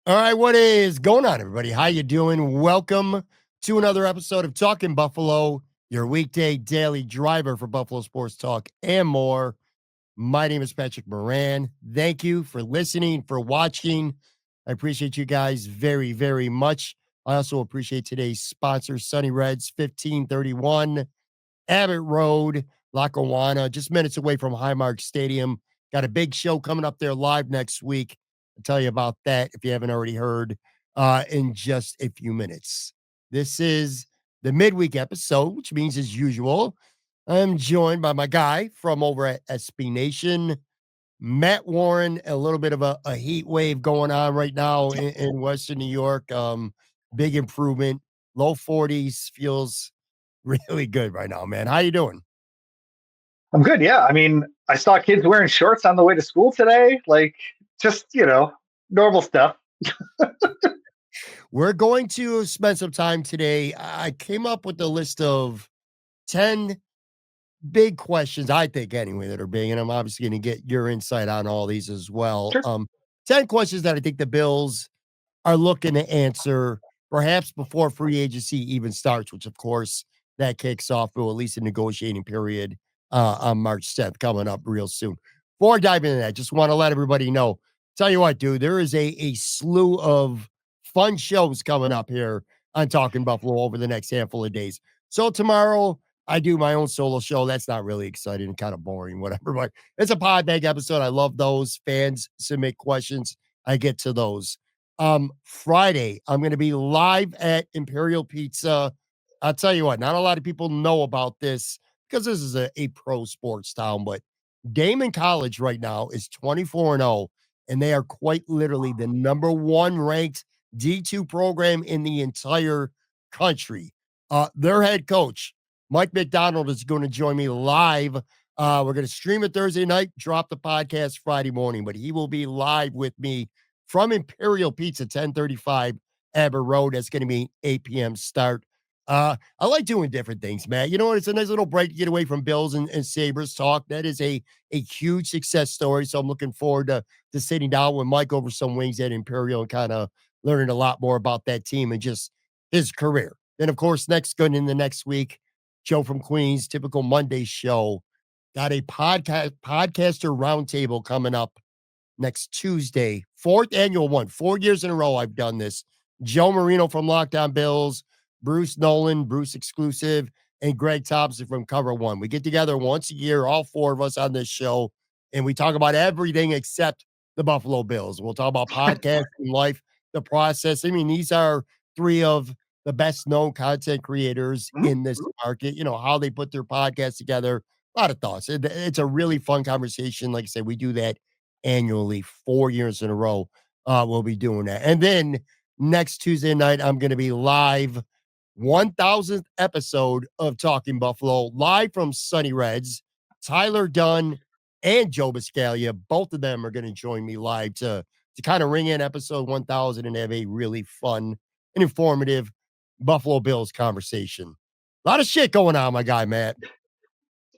All right, what is going on, everybody? How you doing? Welcome to another episode of Talking Buffalo, your weekday daily driver for Buffalo Sports Talk and more. My name is Patrick Moran. Thank you for listening, for watching. I appreciate you guys very, very much. I also appreciate today's sponsor, Sunny Reds, 1531 Abbott Road, Lackawanna, just minutes away from Highmark Stadium. Got a big show coming up there live next week. I'll tell you about that if you haven't already heard in just a few minutes. This is the midweek episode, which means, as usual, I'm joined by my guy from over at SB Nation, Matt Warren. A little bit of a heat wave going on right now in Western New York. Big improvement, low 40s, feels really good right now, man. How you doing? I'm good. Yeah. I mean, I saw kids wearing shorts on the way to school today. Like, just, normal stuff. We're going to spend some time today. I came up with a list of 10 big questions, I think, anyway, that are big. And I'm obviously going to get your insight on all these as well. Sure. 10 questions that I think the Bills are looking to answer perhaps before free agency even starts, which of course that kicks off, or at least a negotiating period on March 10th coming up real soon. Before I dive into that, just want to let everybody know. Tell you what, dude, there is a slew of fun shows coming up here on Talking Buffalo over the next handful of days. So tomorrow I do my own solo show. That's not really exciting and kind of boring, whatever, but it's a pod bag episode. I love those. Fans submit questions. I get to those. Friday, I'm going to be live at Imperial Pizza. I'll tell you what, not a lot of people know about this because this is a pro sports town, but Damon College right now is 24-0, and they are quite literally the number one ranked D2 program in the entire country. Their head coach, Mike McDonald, is going to join me live. We're going to stream it Thursday night, drop the podcast Friday morning, but he will be live with me from Imperial Pizza, 1035 Abbott Road. That's going to be 8 p.m. start. I like doing different things, man. You know what? It's a nice little break to get away from Bills and Sabres talk. That is a huge success story. So I'm looking forward to sitting down with Mike over some wings at Imperial and kind of learning a lot more about that team and just his career. Then, of course, going in the next week, Joe from Queens, typical Monday show. Got a podcaster roundtable coming up next Tuesday, fourth annual one, 4 years in a row I've done this. Joe Marino from Lockdown Bills, Bruce Nolan, Bruce Exclusive, and Greg Thompson from Cover One. We get together once a year, all four of us on this show, and we talk about everything except the Buffalo Bills. We'll talk about podcasting, life, the process. I mean, these are three of the best known content creators Mhm. in this market, how they put their podcast together. A lot of thoughts. It's a really fun conversation. Like I said, we do that annually 4 years in a row. We'll be doing that. And then next Tuesday night, I'm going to be live, 1000th episode of Talking Buffalo, live from Sunny Reds. Tyler Dunn and Joe Biscaglia, both of them are going to join me live to kind of ring in episode 1000 and have a really fun and informative Buffalo Bills conversation. A lot of shit going on, my guy, Matt.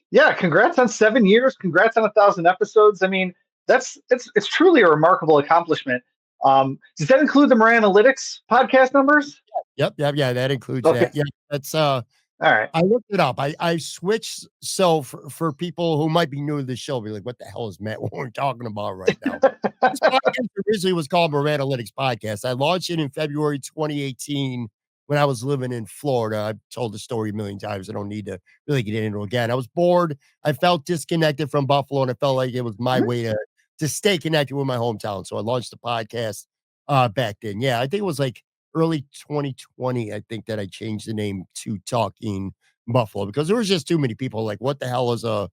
Yeah. Congrats on 7 years. Congrats on 1,000 episodes. I mean, it's truly a remarkable accomplishment. Does that include the Moran Analytics podcast numbers? Yep, yeah, that includes Okay. that. Yeah, that's All right. I looked it up. I switched. So for people who might be new to the show, be like, what the hell is Matt Warren talking about right now? This podcast originally was called Moran Analytics Podcast. I launched it in February 2018 when I was living in Florida. I've told the story a million times. I don't need to really get into it again. I was bored. I felt disconnected from Buffalo, and I felt like it was my Mhm. way to stay connected with my hometown. So I launched the podcast back then. Yeah, I think it was like early 2020, I think, that I changed the name to Talking Buffalo because there was just too many people like, what the hell is a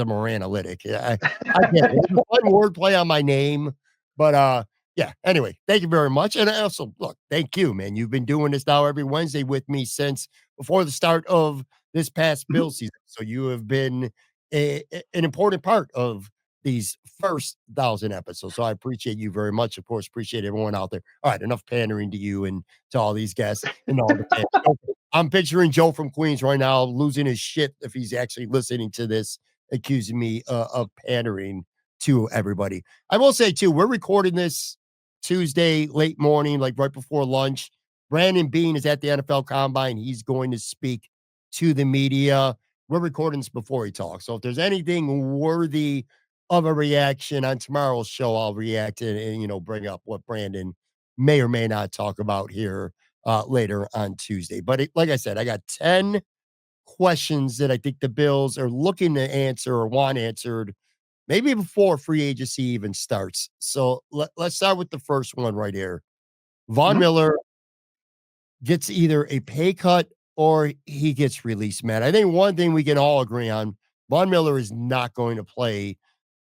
Moran Analytic? Yeah, I get it. It's a fun wordplay on my name, but yeah. Anyway, thank you very much, and I also look, thank you, man. You've been doing this now every Wednesday with me since before the start of this past Mhm. Bill season. So you have been an important part of these first 1,000 episodes. So I appreciate you very much. Of course, appreciate everyone out there. All right, enough pandering to you and to all these guests and all the fans. Okay, I'm picturing Joe from Queens right now losing his shit if he's actually listening to this, accusing me of pandering to everybody. I will say too, we're recording this Tuesday, late morning, like right before lunch. Brandon Beane is at the NFL Combine. He's going to speak to the media. We're recording this before he talks. So if there's anything worthy of a reaction on tomorrow's show, I'll react and bring up what Brandon may or may not talk about here later on Tuesday. But like I said, I got 10 questions that I think the Bills are looking to answer or want answered maybe before free agency even starts. So let's start with the first one right here. Von Mhm. Miller gets either a pay cut or he gets released, man. I think one thing we can all agree on, Von Miller is not going to play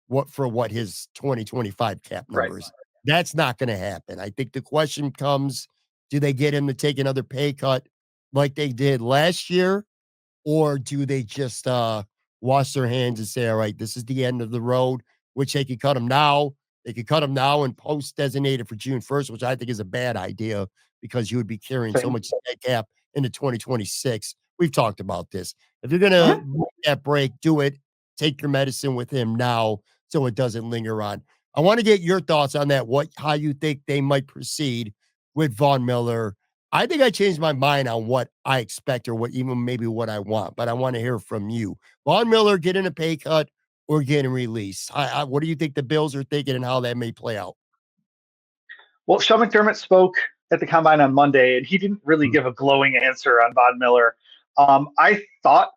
what his 2025 cap Right. numbers. That's not going to happen. I think the question comes, do they get him to take another pay cut like they did last year? Or do they just wash their hands and say, all right, this is the end of the road, which they could cut him now. They could cut him now and post designated for June 1st, which I think is a bad idea because you would be carrying so Same. much dead cap into 2026. We've talked about this. If you're going Mhm. to make that break, do it. Take your medicine with him now so it doesn't linger on. I want to get your thoughts on that, how you think they might proceed with Von Miller. I think I changed my mind on what I expect or what even maybe what I want, but I want to hear from you. Von Miller getting a pay cut or getting released. What do you think the Bills are thinking and how that may play out? Well, Sean McDermott spoke at the combine on Monday, and he didn't really Mm, give a glowing answer on Von Miller. I thought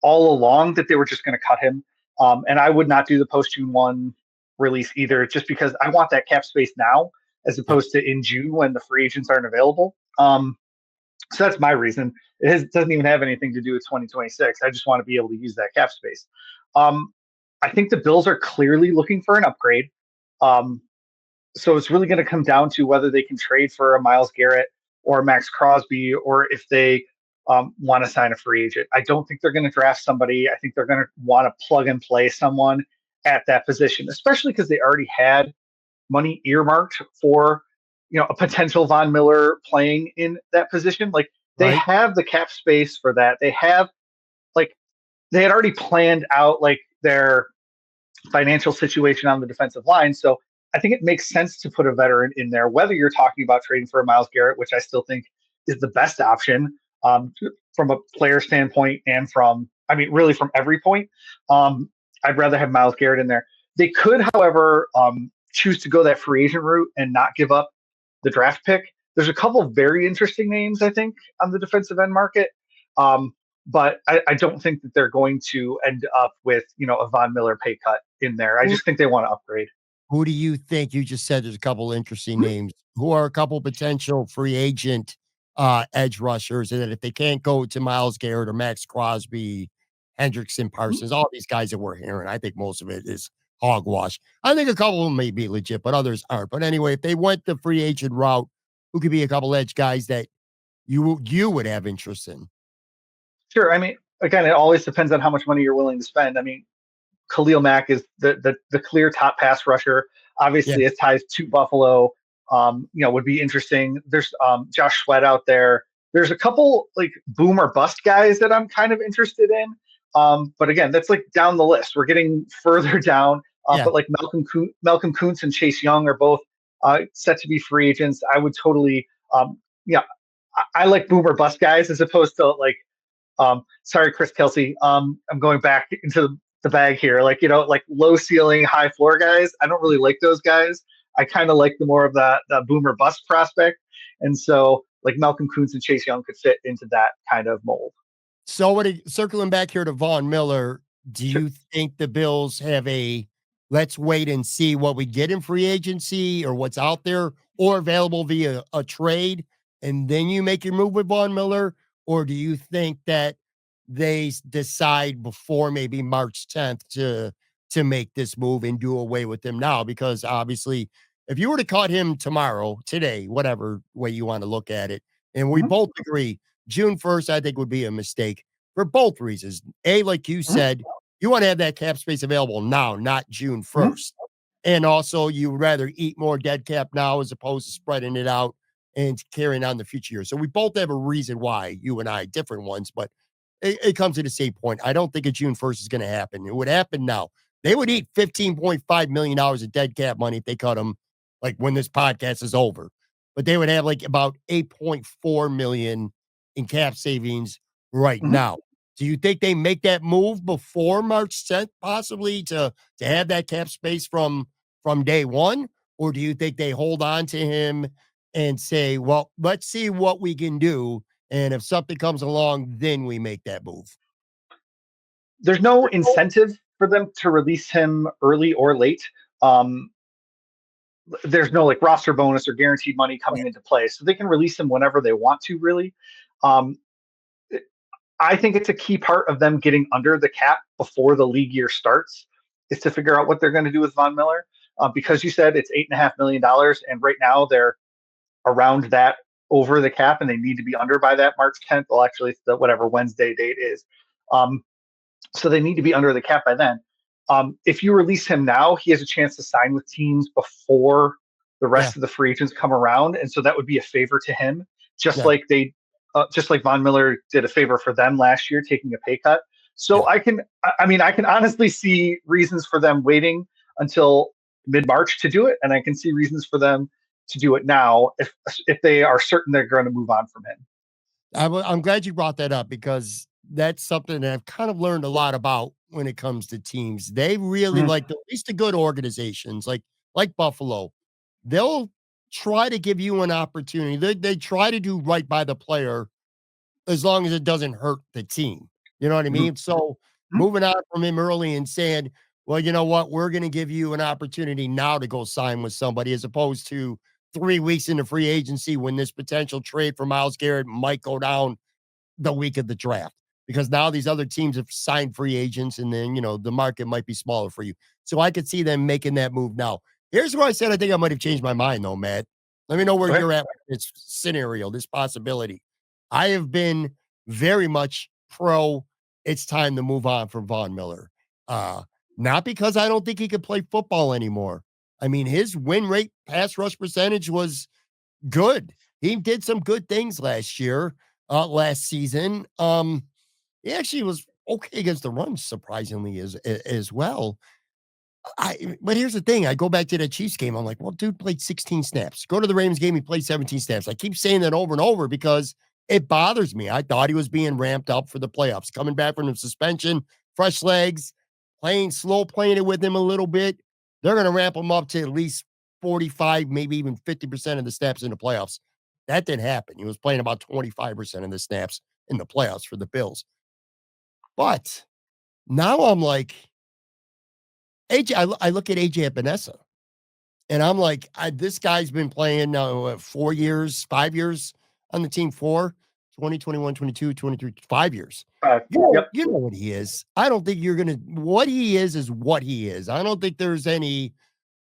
all along that they were just going to cut him, and I would not do the post June 1 release either, just because I want that cap space now as yep. opposed to in June when the free agents aren't available. So that's my reason. Doesn't even have anything to do with 2026. I just want to be able to use that cap space. Um, I think the Bills are clearly looking for an upgrade. Um, so it's really going to come down to whether they can trade for a Myles Garrett or Max Crosby, or if they want to sign a free agent. I don't think they're going to draft somebody. I think they're going to want to plug and play someone at that position, especially because they already had money earmarked for a potential Von Miller playing in that position. Like they Right. have the cap space for that. Like they had already planned out like their financial situation on the defensive line. So I think it makes sense to put a veteran in there, whether you're talking about trading for a Myles Garrett, which I still think is the best option from a player standpoint and really from every point. Um, I'd rather have Myles Garrett in there. They could, however, choose to go that free agent route and not give up the draft pick. There's a couple of very interesting names, I think, on the defensive end market. Um, but I don't think that they're going to end up with a Von Miller pay cut in there. I Who, just think they want to upgrade. who do you think you just said there's a couple interesting names? Who are a couple potential free agent edge rushers? And that if they can't go to Myles Garrett or Max Crosby, Hendrickson, Parsons, all these guys that we're hearing, I think most of it is hogwash. I think a couple of them may be legit, but others aren't. But anyway, if they went the free agent route, who could be a couple edge guys that you would have interest in? Sure. I mean, again, it always depends on how much money you're willing to spend. I mean, Khalil Mack is the clear top pass rusher. Yeah, Obviously, his ties to Buffalo, would be interesting. There's Josh Sweat out there. There's a couple like boom or bust guys that I'm kind of interested in. But again, that's like down the list. We're getting further down. yeah. But like Malcolm Kuntz and Chase Young are both set to be free agents. I would totally, yeah, I like boom or bust guys as opposed to like sorry, Chris Kelsey. I'm going back into the bag here. Like, like low ceiling, high floor guys. I don't really like those guys. I kind of like the more of the boomer bust prospect. And so like Malcolm Kuntz and Chase Young could fit into that kind of mold. So circling back here to Von Miller, do Sure. you think the Bills have a let's wait and see what we get in free agency or what's out there or available via a trade, and then you make your move with Von Miller? Or do you think that they decide before maybe March 10th to make this move and do away with him now? Because obviously, if you were to cut him tomorrow, today, whatever way you want to look at it, and we Mhm, both agree June 1st, I think would be a mistake for both reasons. A, like you mhm, said, you want to have that cap space available now, not June mhm. 1st. And also, you would rather eat more dead cap now as opposed to spreading it out and carrying on the future years. So we both have a reason why, you and I, different ones, but it comes to the same point. I don't think a June 1st is going to happen. It would happen now. They would eat $15.5 million of dead cap money if they cut him like when this podcast is over, but they would have like about 8.4 million in cap savings right Mhm. now. Do you think they make that move before March 10th, possibly to have that cap space from day one? Or do you think they hold on to him and say, well, let's see what we can do, and if something comes along, then we make that move? There's no incentive for them to release him early or late. Um, there's no like roster bonus or guaranteed money coming into play, so they can release him whenever they want to. Really, um, I think it's a key part of them getting under the cap before the league year starts is to figure out what they're going to do with Von Miller. Because you said it's $8.5 million, and right now they're around that over the cap, and they need to be under by that March 10th. Well, actually, it's the whatever Wednesday date is. Um, so they need to be under the cap by then. If you release him now, he has a chance to sign with teams before the Yeah, rest of the free agents come around, and so that would be a favor to him. Just yeah, like just like Von Miller did a favor for them last year, taking a pay cut. yeah. So I can honestly see reasons for them waiting until mid March to do it, and I can see reasons for them to do it now if they are certain they're going to move on from him. I'm glad you brought that up because that's something that I've kind of learned a lot about when it comes to teams. They really Mhm. like at least the good organizations like Buffalo. They'll try to give you an opportunity. They try to do right by the player as long as it doesn't hurt the team. You know what I Mhm. mean? So Mhm. moving on from him early and saying, well, you know what, we're going to give you an opportunity now to go sign with somebody as opposed to 3 weeks into free agency when this potential trade for Myles Garrett might go down the week of the draft because now these other teams have signed free agents and then, the market might be smaller for you. So I could see them making that move now. Here's where I said I think I might have changed my mind though, Matt. Let me know where Okay. you're at with this scenario, this possibility. I have been very much pro it's time to move on from Von Miller. Uh, Not because I don't think he could play football anymore. I mean, his win rate, pass rush percentage was good. He did some good things last season. He actually was okay against the run, surprisingly, as well. But here's the thing. I go back to the Chiefs game. I'm like, well, dude played 16 snaps. Go to the Ravens game, he played 17 snaps. I keep saying that over and over because it bothers me. I thought he was being ramped up for the playoffs, coming back from the suspension, fresh legs, playing it with him a little bit. They're going to ramp him up to at least 45, maybe even 50% of the snaps in the playoffs. That didn't happen. He was playing about 25% of the snaps in the playoffs for the Bills. But now I'm like, AJ, I look at AJ Epinesa and I'm like, this guy's been playing now 4 years, 5 years on the team, 2021, 22, 23, 5 years. Yep. You know what he is. I don't think you're going to, what he is what he is. I don't think there's any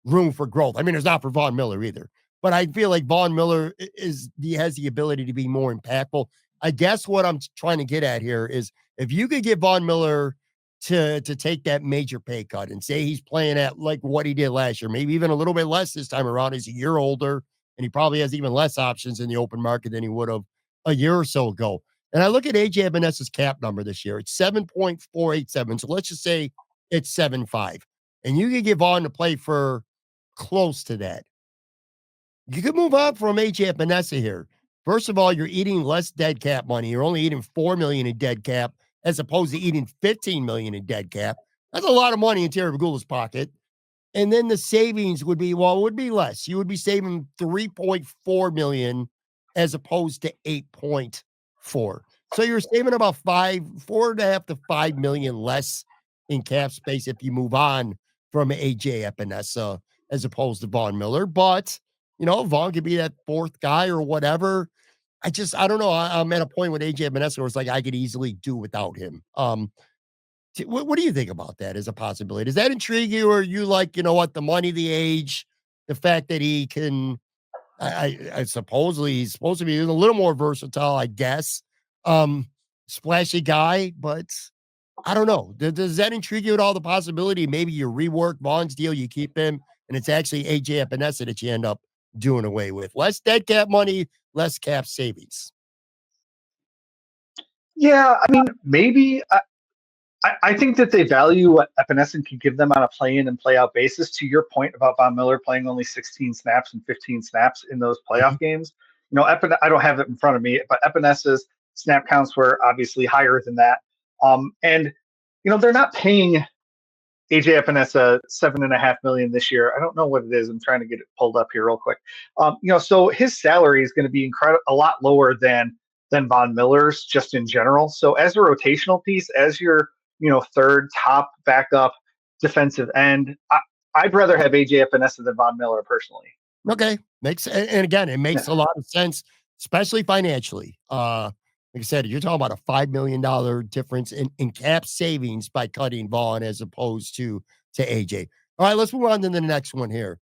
room for growth. I mean, there's not for Von Miller either, but I feel like Von Miller he has the ability to be more impactful. I guess what I'm trying to get at here is if you could get Von Miller to take that major pay cut and say he's playing at like what he did last year, maybe even a little bit less this time around. He's a year older and he probably has even less options in the open market than he would have a year or so ago. And I look at AJ Epinessa's cap number this year. It's 7.487. So let's just say it's 7.5. And you can get Vaughn to play for close to that. You could move on from AJ Epinesa here. First of all, you're eating less dead cap money. You're only eating 4 million in dead cap as opposed to eating 15 million in dead cap. That's a lot of money in Terry Pegula's pocket. And then the savings would be, well, it would be less. You would be saving 3.4 million as opposed to 8.4. So you're saving about 4.5 to 5 million less in cap space if you move on from AJ Epinesa as opposed to Von Miller. But Vaughn could be that fourth guy or whatever. I don't know. I'm at a point with AJ Epinesa where it's like I could easily do without him. What do you think about that as a possibility? Does that intrigue you, or are you like, you know what, the money, the age, the fact that he can, I supposedly he's supposed to be a little more versatile, I guess. Um, Splashy guy, but I don't know. Does that intrigue you at all? The possibility maybe you rework Vaughn's deal, you keep him, and it's actually AJ Epinesa that you end up doing away with. Less dead cap money, less cap savings. Yeah, I mean, maybe I think that they value what Epenesen can give them on a play-in and play-out basis. To your point about Von Miller playing only 16 snaps and 15 snaps in those playoff Mhm. games, I don't have it in front of me, but Epenesa's snap counts were obviously higher than that. And they're not paying AJ Epinesa $7.5 million this year. I don't know what it is. I'm trying to get it pulled up here real quick. So his salary is going to be a lot lower than Von Miller's just in general. So as a rotational piece, as your third top backup defensive end, I'd rather have AJ Epinesa than Von Miller personally. Okay. And again, it makes Yeah. a lot of sense, especially financially. Like I said, you're talking about a $5 million difference in cap savings by cutting Vaughn as opposed to AJ. All right, let's move on to the next one here.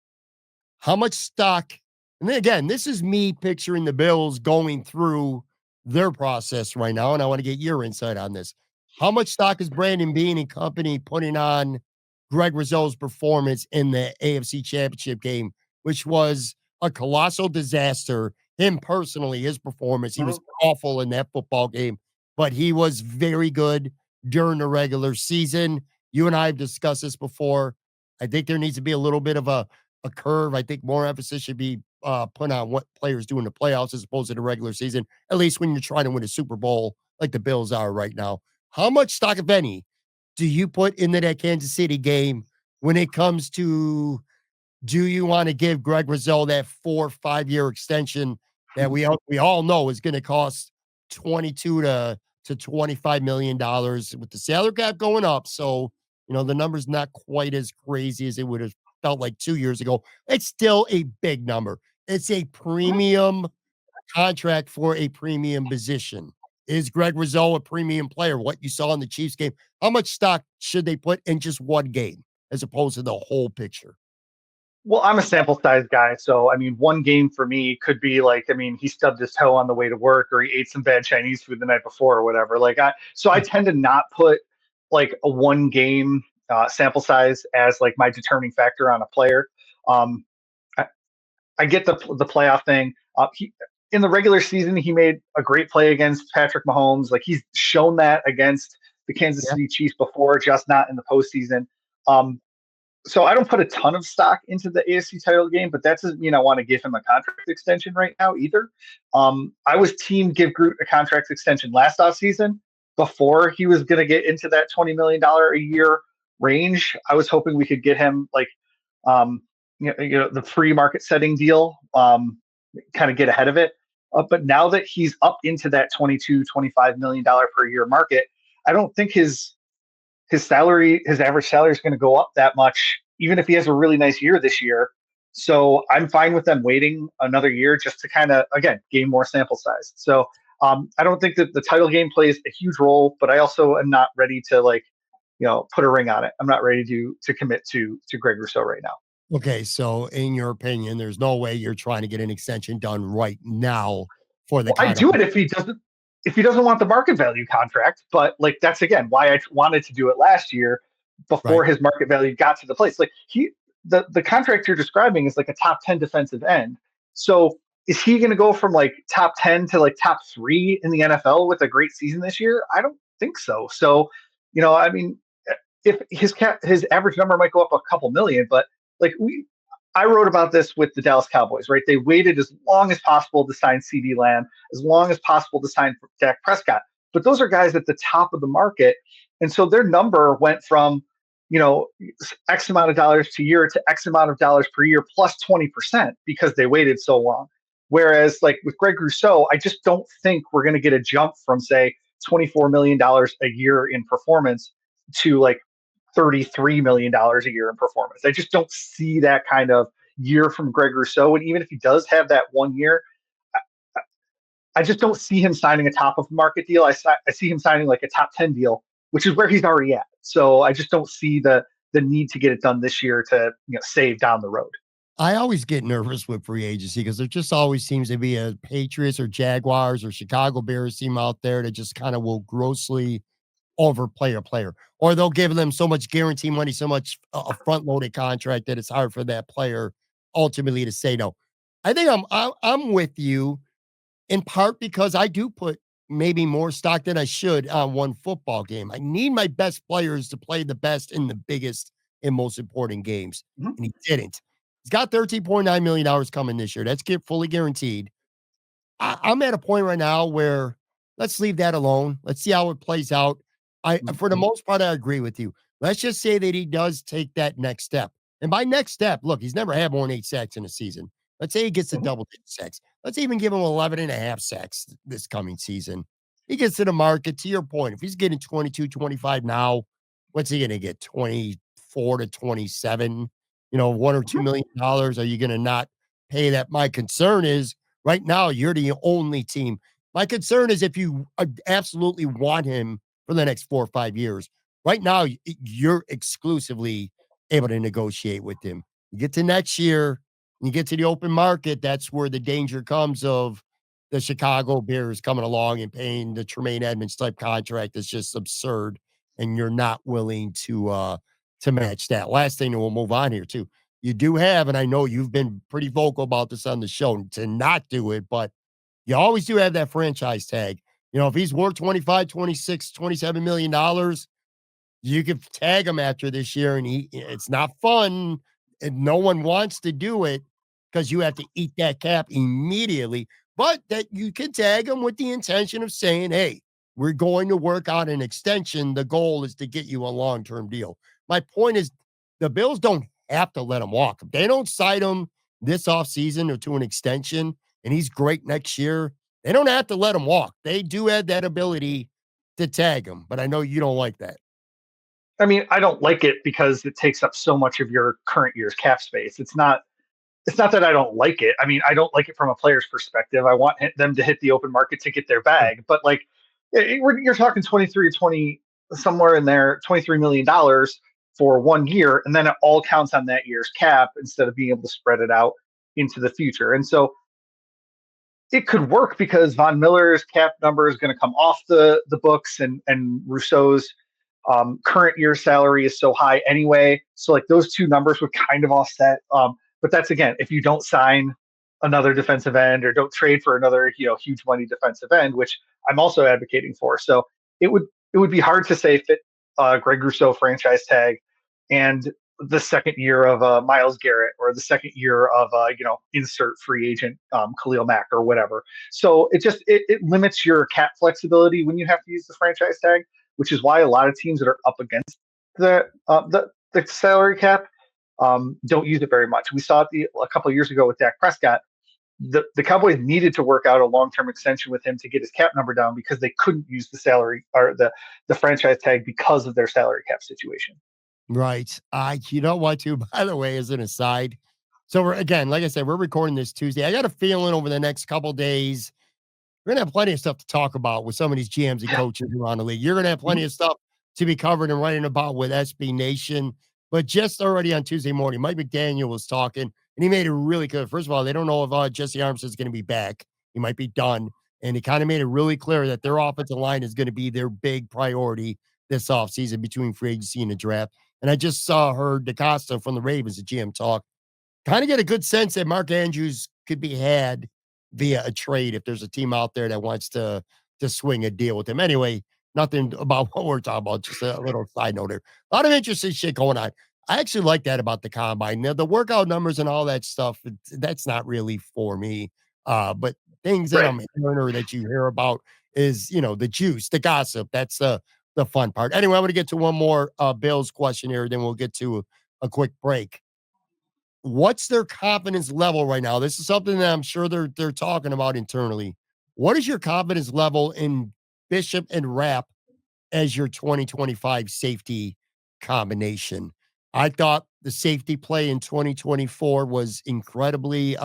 How much stock? And then again, this is me picturing the Bills going through their process right now, and I want to get your insight on this. How much stock is Brandon Beane and company putting on Greg Rousseau's performance in the AFC Championship game, which was a colossal disaster? Him personally, his performance, he was Mhm. awful in that football game, but he was very good during the regular season. You and I have discussed this before. I think there needs to be a little bit of a curve. I think more emphasis should be put on what players do in the playoffs as opposed to the regular season, at least when you're trying to win a Super Bowl like the Bills are right now. How much stock, if any, do you put into that Kansas City game when it comes to do you want to give Greg Rousseau that 4 or 5 year extension that we all know is going to cost 22 to $25 million with the salary cap going up? So, the number's not quite as crazy as it would have felt like 2 years ago. It's still a big number. It's a premium contract for a premium position. Is Greg Rousseau a premium player? What you saw in the Chiefs game, how much stock should they put in just one game as opposed to the whole picture? Well, I'm a sample size guy, so I mean, one game for me could be like, I mean, he stubbed his toe on the way to work, or he ate some bad Chinese food the night before, or whatever. So I tend to not put like a one game sample size as like my determining factor on a player. Um, I, I get the playoff thing. In the regular season, he made a great play against Patrick Mahomes. Like he's shown that against the Kansas Yeah. City Chiefs before, just not in the postseason. Um, so I don't put a ton of stock into the AFC title game, but that doesn't mean I want to give him a contract extension right now either. I was team give Groot a contract extension last offseason before he was going to get into that $20 million a year range. I was hoping we could get him like um, the free market setting deal, kind of get ahead of it. But now that he's up into that 22, $25 million per year market, I don't think his average salary is going to go up that much, even if he has a really nice year this year. So I'm fine with them waiting another year just to kind of, again, gain more sample size. So I don't think that the title game plays a huge role, but I also am not ready to put a ring on it. I'm not ready to commit to Greg Rousseau right now. Okay, so in your opinion, there's no way you're trying to get an extension done right now for the Well, I'd kind of do it if he doesn't want the market value contract, but like that's again why I wanted to do it last year before right. his market value got to the place. Like the contract you're describing is like a top 10 defensive end. So is he going to go from like top 10 to like top 3 in the NFL with a great season this year? I don't think so. So, I mean, if his average number might go up a couple million, but like I wrote about this with the Dallas Cowboys, right? They waited as long as possible to sign CD Lamb, as long as possible to sign Dak Prescott. But those are guys at the top of the market. And so their number went from, you know, X amount of dollars per year to X amount of dollars per year plus 20% because they waited so long. Whereas, like with Greg Rousseau, I just don't think we're going to get a jump from, say, $24 million a year in performance to like $33 million a year in performance. I just don't see that kind of year from Greg Rousseau. And even if he does have that 1 year, I just don't see him signing a top of market deal. I see him signing like a top 10 deal, which is where he's already at. So I just don't see the need to get it done this year to save down the road. I always get nervous with free agency because there just always seems to be a Patriots or Jaguars or Chicago Bears team out there that just kind of will grossly overplay a player, or they'll give them so much guarantee money, so much a front loaded contract that it's hard for that player ultimately to say no. I think I'm with you in part because I do put maybe more stock than I should on one football game. I need my best players to play the best in the biggest and most important games, Mhm. and he didn't. He's got $13.9 million coming this year. That's fully guaranteed. I'm at a point right now where let's leave that alone. Let's see how it plays out. For the most part, I agree with you. Let's just say that he does take that next step. And by next step, look, he's never had more than 8 sacks in a season. Let's say he gets to Mhm. double digit sacks. Let's even give him 11 and a half sacks this coming season. He gets to the market, to your point. If he's getting 22, 25 now, what's he going to get? 24 to 27, $1 or $2 Mhm. million. Are you going to not pay that? My concern is right now, you're the only team. My concern is if you absolutely want him for the next 4 or 5 years. Right now, you're exclusively able to negotiate with him. You get to next year, you get to the open market, that's where the danger comes of the Chicago Bears coming along and paying the Tremaine Edmonds type contract that's just absurd, and you're not willing to match that. Last thing, and we'll move on here too. You do have, and I know you've been pretty vocal about this on the show to not do it, but you always do have that franchise tag. If he's worth 25, 26, $27 million, you could tag him after this year, and it's not fun, and no one wants to do it because you have to eat that cap immediately. But that you can tag him with the intention of saying, hey, we're going to work on an extension. The goal is to get you a long-term deal. My point is the Bills don't have to let him walk. If they don't cite him this offseason or to an extension, and he's great next year, they don't have to let him walk. They do have that ability to tag him, but I know you don't like that. I mean, I don't like it because it takes up so much of your current year's cap space. It's not that I don't like it. I mean, I don't like it from a player's perspective. I want them to hit the open market to get their bag, but like you're talking 23 or 20 somewhere in there, $23 million for 1 year, and then it all counts on that year's cap instead of being able to spread it out into the future. And so it could work because Von Miller's cap number is going to come off the books, and Rousseau's current year salary is so high anyway. So like those two numbers would kind of offset. But that's again, if you don't sign another defensive end or don't trade for another, huge money defensive end, which I'm also advocating for. So it would it would be hard to say fit Greg Rousseau franchise tag and the second year of Miles Garrett or the second year of insert free agent Khalil Mack or whatever. So it limits your cap flexibility when you have to use the franchise tag, which is why a lot of teams that are up against the salary cap don't use it very much. We saw it a couple of years ago with Dak Prescott. The Cowboys needed to work out a long term extension with him to get his cap number down because they couldn't use the salary or the franchise tag because of their salary cap situation. Right. You know what, too, by the way, as an aside. So we're again, like I said, we're recording this Tuesday. I got a feeling over the next couple days, we're gonna have plenty of stuff to talk about with some of these GMs and Yeah. coaches around the league. You're gonna have plenty Mhm. of stuff to be covered and writing about with SB Nation. But just already on Tuesday morning, Mike McDaniel was talking, and he made it really clear. First of all, they don't know if Jesse Armstead's going to be back. He might be done. And he kind of made it really clear that their offensive line is going to be their big priority this offseason between free agency and the draft. And I just heard DaCosta from the Ravens, the GM, talk. Kind of get a good sense that Mark Andrews could be had via a trade if there's a team out there that wants to swing a deal with him. Anyway, nothing about what we're talking about, just a little side note there. A lot of interesting shit going on. I actually like that about the combine. The workout numbers and all that stuff, that's not really for me. But things that Right. I'm hearing or that you hear about is, the juice, the gossip. That's the fun part. Anyway, I'm going to get to one more Bills question here, then we'll get to a quick break. What's their confidence level right now? This is something that I'm sure they're talking about internally. What is your confidence level in Bishop and Rapp as your 2025 safety combination? I thought the safety play in 2024 was incredibly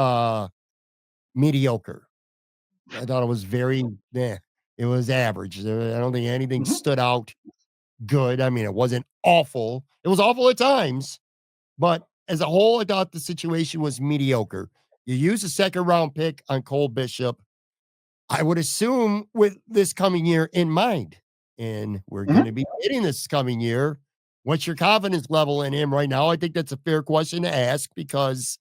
mediocre. I thought it was very it was average. I don't think anything Mhm. stood out good. I mean, it wasn't awful. It was awful at times, but as a whole, I thought the situation was mediocre. You use a second round pick on Cole Bishop, I would assume with this coming year in mind. And we're going Mhm. to be hitting this coming year. What's your confidence level in him right now? I think that's a fair question to ask because,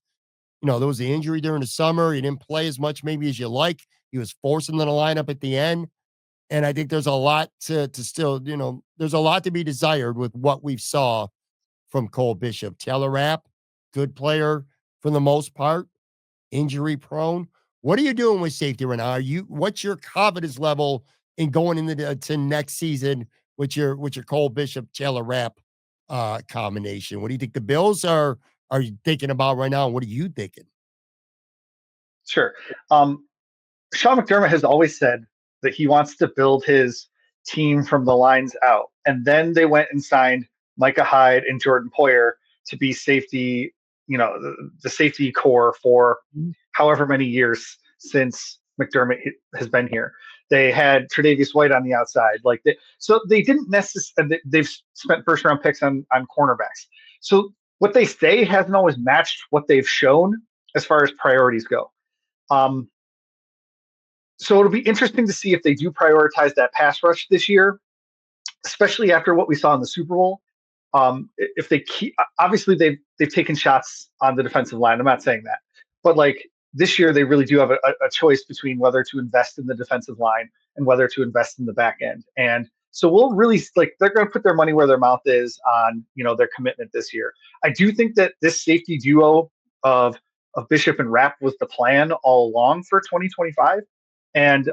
there was the injury during the summer. He didn't play as much maybe as you like. He was forced into the lineup at the end. And I think there's a lot to still, there's a lot to be desired with what we've saw from Cole Bishop. Taylor Rapp, good player for the most part, injury prone. What are you doing with safety right now? What's your confidence level in going into to next season with your Cole Bishop Taylor Rapp combination? What do you think the Bills are you thinking about right now? And what are you thinking? Sure. Um, Sean McDermott has always said that he wants to build his team from the lines out. And then they went and signed Micah Hyde and Jordan Poyer to be safety, the safety core for however many years since McDermott has been here. They had Tre'Davious White on the outside, so they didn't necessarily. They've spent first round picks on cornerbacks. So what they say hasn't always matched what they've shown as far as priorities go. Um, so it'll be interesting to see if they do prioritize that pass rush this year, especially after what we saw in the Super Bowl. If they keep, obviously they've taken shots on the defensive line. I'm not saying that, but like this year they really do have a choice between whether to invest in the defensive line and whether to invest in the back end. And so we'll really they're going to put their money where their mouth is on their commitment this year. I do think that this safety duo of Bishop and Rapp was the plan all along for 2025. And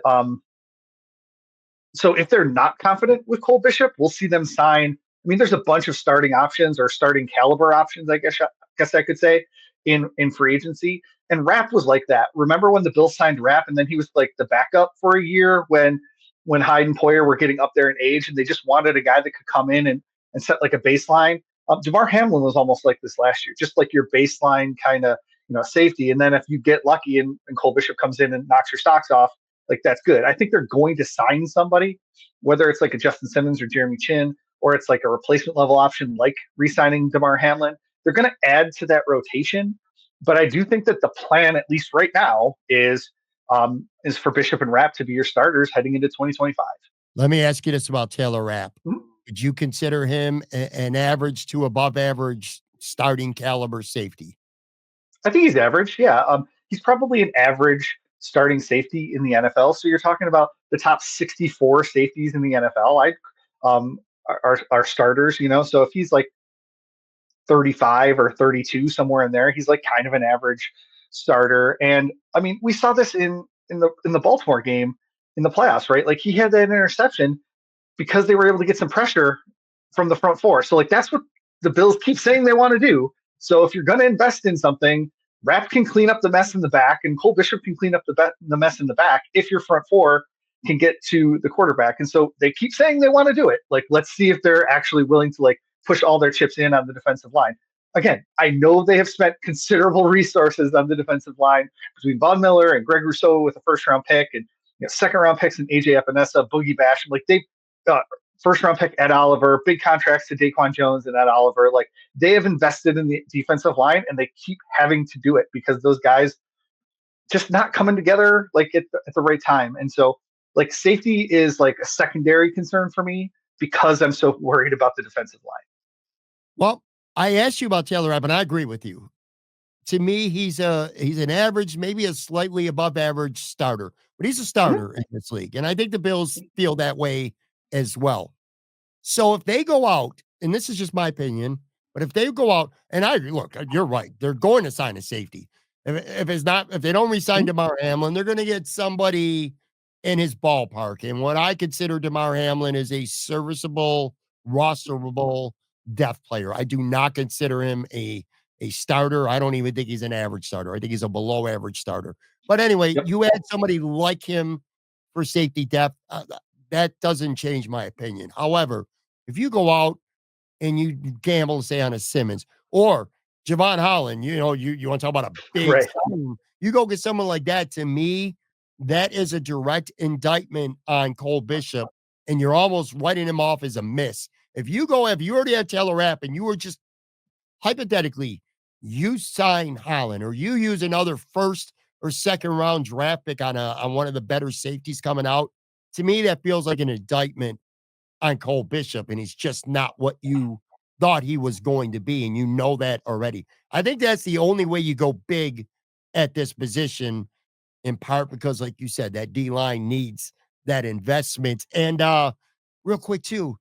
so if they're not confident with Cole Bishop, we'll see them sign. I mean, there's a bunch of starting options or starting caliber options, I guess I could say, in free agency. And Rapp was like that. Remember when the Bills signed Rapp, and then he was like the backup for a year when Hyde and Poyer were getting up there in age, and they just wanted a guy that could come in and set like a baseline. Damar Hamlin was almost like this last year, just like your baseline kind of safety. And then if you get lucky and Cole Bishop comes in and knocks your socks off, like that's good. I think they're going to sign somebody, whether it's like a Justin Simmons or Jeremy Chin, or it's like a replacement level option, like re-signing Damar Hamlin. They're going to add to that rotation, but I do think that the plan, at least right now, is for Bishop and Rapp to be your starters heading into 2025. Let me ask you this about Taylor Rapp. Mhm. Would you consider him an average to above average starting caliber safety? I think he's average. Yeah, he's probably an average starting safety in the NFL. So you're talking about the top 64 safeties in the NFL. Um, are starters. So if he's like 35 or 32, somewhere in there, he's like kind of an average starter. And I mean, we saw this in the Baltimore game in the playoffs, right? Like he had that interception because they were able to get some pressure from the front four. So like that's what the Bills keep saying they want to do. So if you're going to invest in something, Rapp can clean up the mess in the back, and Cole Bishop can clean up the mess in the back if your front four can get to the quarterback. And so they keep saying they want to do it. Like, let's see if they're actually willing to like push all their chips in on the defensive line. Again, I know they have spent considerable resources on the defensive line between Von Miller and Greg Rousseau with a first round pick and second round picks in AJ Epinesa, Boogie Basham. Like they first round pick Ed Oliver, big contracts to Daquan Jones and Ed Oliver. Like they have invested in the defensive line, and they keep having to do it because those guys just not coming together like at the right time. And so like safety is like a secondary concern for me because I'm so worried about the defensive line. Well, I asked you about Taylor Rapp, and I agree with you. To me, he's an average, maybe a slightly above average starter, but he's a Mhm. starter in this league. And I think the Bills feel that way as well. So if they go out, and this is just my opinion, but if they go out, and I look, you're right, they're going to sign a safety. If they don't resign Mhm. DeMar Hamlin, they're going to get somebody in his ballpark. And what I consider DeMar Hamlin is a serviceable, rosterable depth player. I do not consider him a starter. I don't even think he's an average starter. I think he's a below average starter. But anyway, Yep. you add somebody like him for safety depth. That doesn't change my opinion. However, if you go out and you gamble, say on a Simmons or Javon Holland, you want to talk about a big Right. signing, you go get someone like that. To me, that is a direct indictment on Cole Bishop, and you're almost writing him off as a miss. If you already have Taylor Rapp and you were just hypothetically, you sign Holland or you use another first or second round draft pick on one of the better safeties coming out, to me, that feels like an indictment on Cole Bishop, and he's just not what you thought he was going to be, and you know that already. I think that's the only way you go big at this position, in part because, like you said, that D line needs that investment. And real quick too,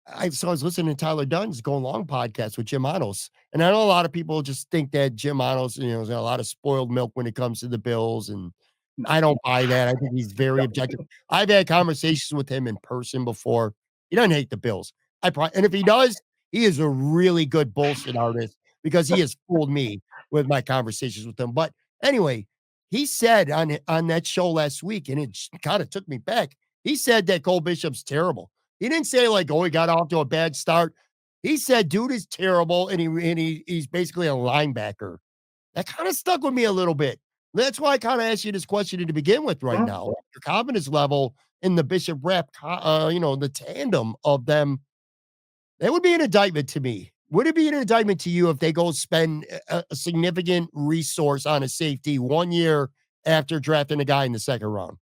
I was listening to Tyler Dunn's Going Long podcast with Jim Anos, and I know a lot of people just think that Jim Anos, is a lot of spoiled milk when it comes to the Bills, and No, I don't buy that. I think he's very no. objective. I've had conversations with him in person before. He doesn't hate the Bills. And if he does, he is a really good bullshit artist because he has fooled me with my conversations with him. But anyway, he said on that show last week, and it kind of took me back. He said that Cole Bishop's terrible. He didn't say like, "Oh, he got off to a bad start." He said, "Dude is terrible," and he's basically a linebacker. That kind of stuck with me a little bit. That's why I kind of asked you this question to begin with right Mhm. now. Your confidence level in the Bishop rep, the tandem of them, that would be an indictment to me. Would it be an indictment to you if they go spend a significant resource on a safety 1 year after drafting a guy in the second round?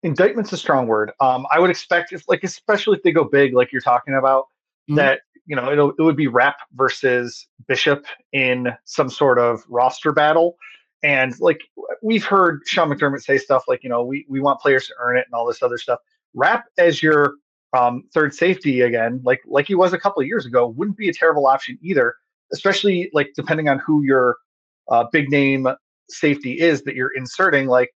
Indictment's a strong word. I would expect if like especially if they go big, like you're talking about, Mhm. that it would be Rep versus Bishop in some sort of roster battle. And like we've heard Sean McDermott say stuff like, we want players to earn it and all this other stuff. Rap as your third safety again, like he was a couple of years ago, wouldn't be a terrible option either, especially like depending on who your big name safety is that you're inserting. Like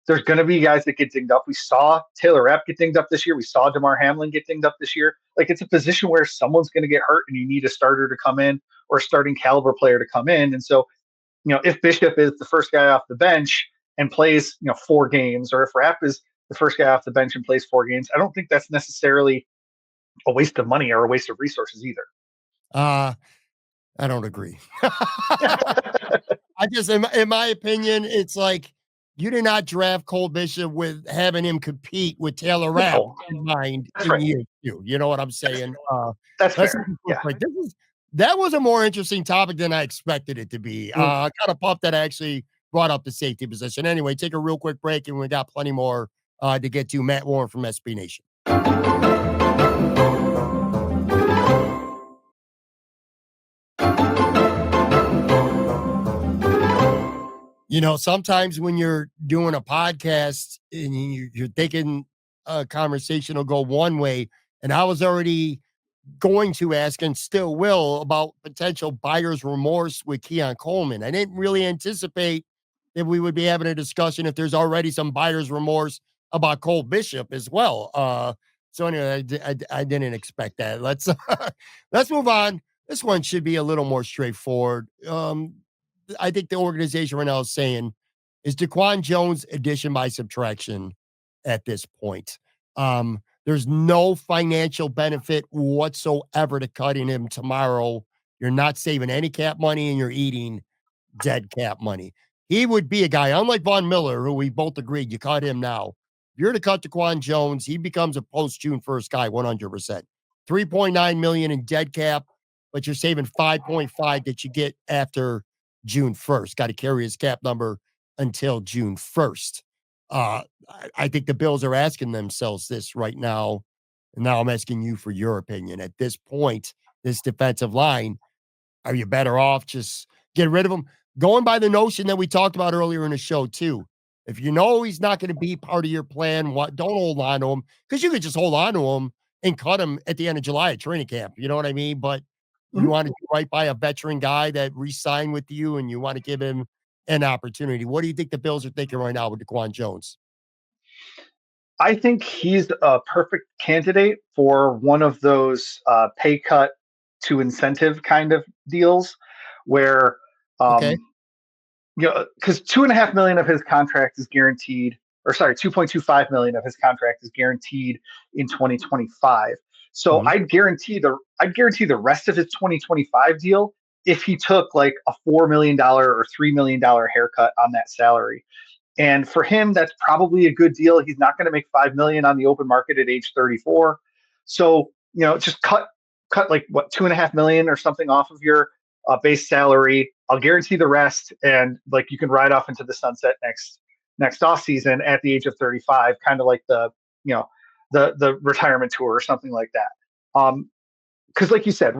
there's going to be guys that get dinged up. We saw Taylor Rapp get dinged up this year. We saw DeMar Hamlin get dinged up this year. Like it's a position where someone's going to get hurt and you need a starter to come in or a starting caliber player to come in. And so, if Bishop is the first guy off the bench and plays, 4 games, or if Rapp is the first guy off the bench and plays 4 games, I don't think that's necessarily a waste of money or a waste of resources either. Uh, I don't agree. I just, in my opinion, it's like you did not draft Cole Bishop with having him compete with Taylor Rapp No, in mind that's in right. year two. You know what I'm saying? That's Let's take fair. a quick Yeah. break. That was a more interesting topic than I expected it to be. Mm. I kind of pumped that I actually brought up the safety position. Anyway, take a real quick break, and we got plenty more to get to. Matt Warren from SB Nation. Sometimes when you're doing a podcast and you're thinking a conversation will go one way, and I was already going to ask and still will about potential buyer's remorse with Keon Coleman. I didn't really anticipate that we would be having a discussion if there's already some buyer's remorse about Cole Bishop as well. So anyway, I didn't expect that. Let's move on. This one should be a little more straightforward. I think the organization right now is saying is Daquan Jones addition by subtraction at this point. There's no financial benefit whatsoever to cutting him tomorrow. You're not saving any cap money and you're eating dead cap money. He would be a guy, unlike Von Miller, who we both agreed you cut him now. If you're to cut Daquan Jones, he becomes a post June 1st guy 100%. 3.9 million in dead cap, but you're saving 5.5 that you get after June 1st. Got to carry his cap number until June 1st. I think the Bills are asking themselves this right now. And now I'm asking you for your opinion. At this point, this defensive line, are you better off just get rid of him? Going by the notion that we talked about earlier in the show, too. If you know he's not going to be part of your plan, don't hold on to him because you could just hold on to him and cut him at the end of July at training camp. You know what I mean? But you Mhm. want to do right by a veteran guy that re-signed with you and you want to give him an opportunity. What do you think the Bills are thinking right now with Daquan Jones? I think he's a perfect candidate for one of those pay cut to incentive kind of deals where, Okay. um, because 2.5 million of his contract is guaranteed, or sorry, 2.25 million of his contract is guaranteed in 2025. So Mhm. I'd guarantee the rest of his 2025 deal if he took like a $4 million or $3 million haircut on that salary. And for him, that's probably a good deal. He's not going to make 5 million on the open market at age 34. So, just cut like what 2.5 million or something off of your base salary. I'll guarantee the rest, and like you can ride off into the sunset next off season at the age of 35, kind of like the retirement tour or something like that. Because like you said,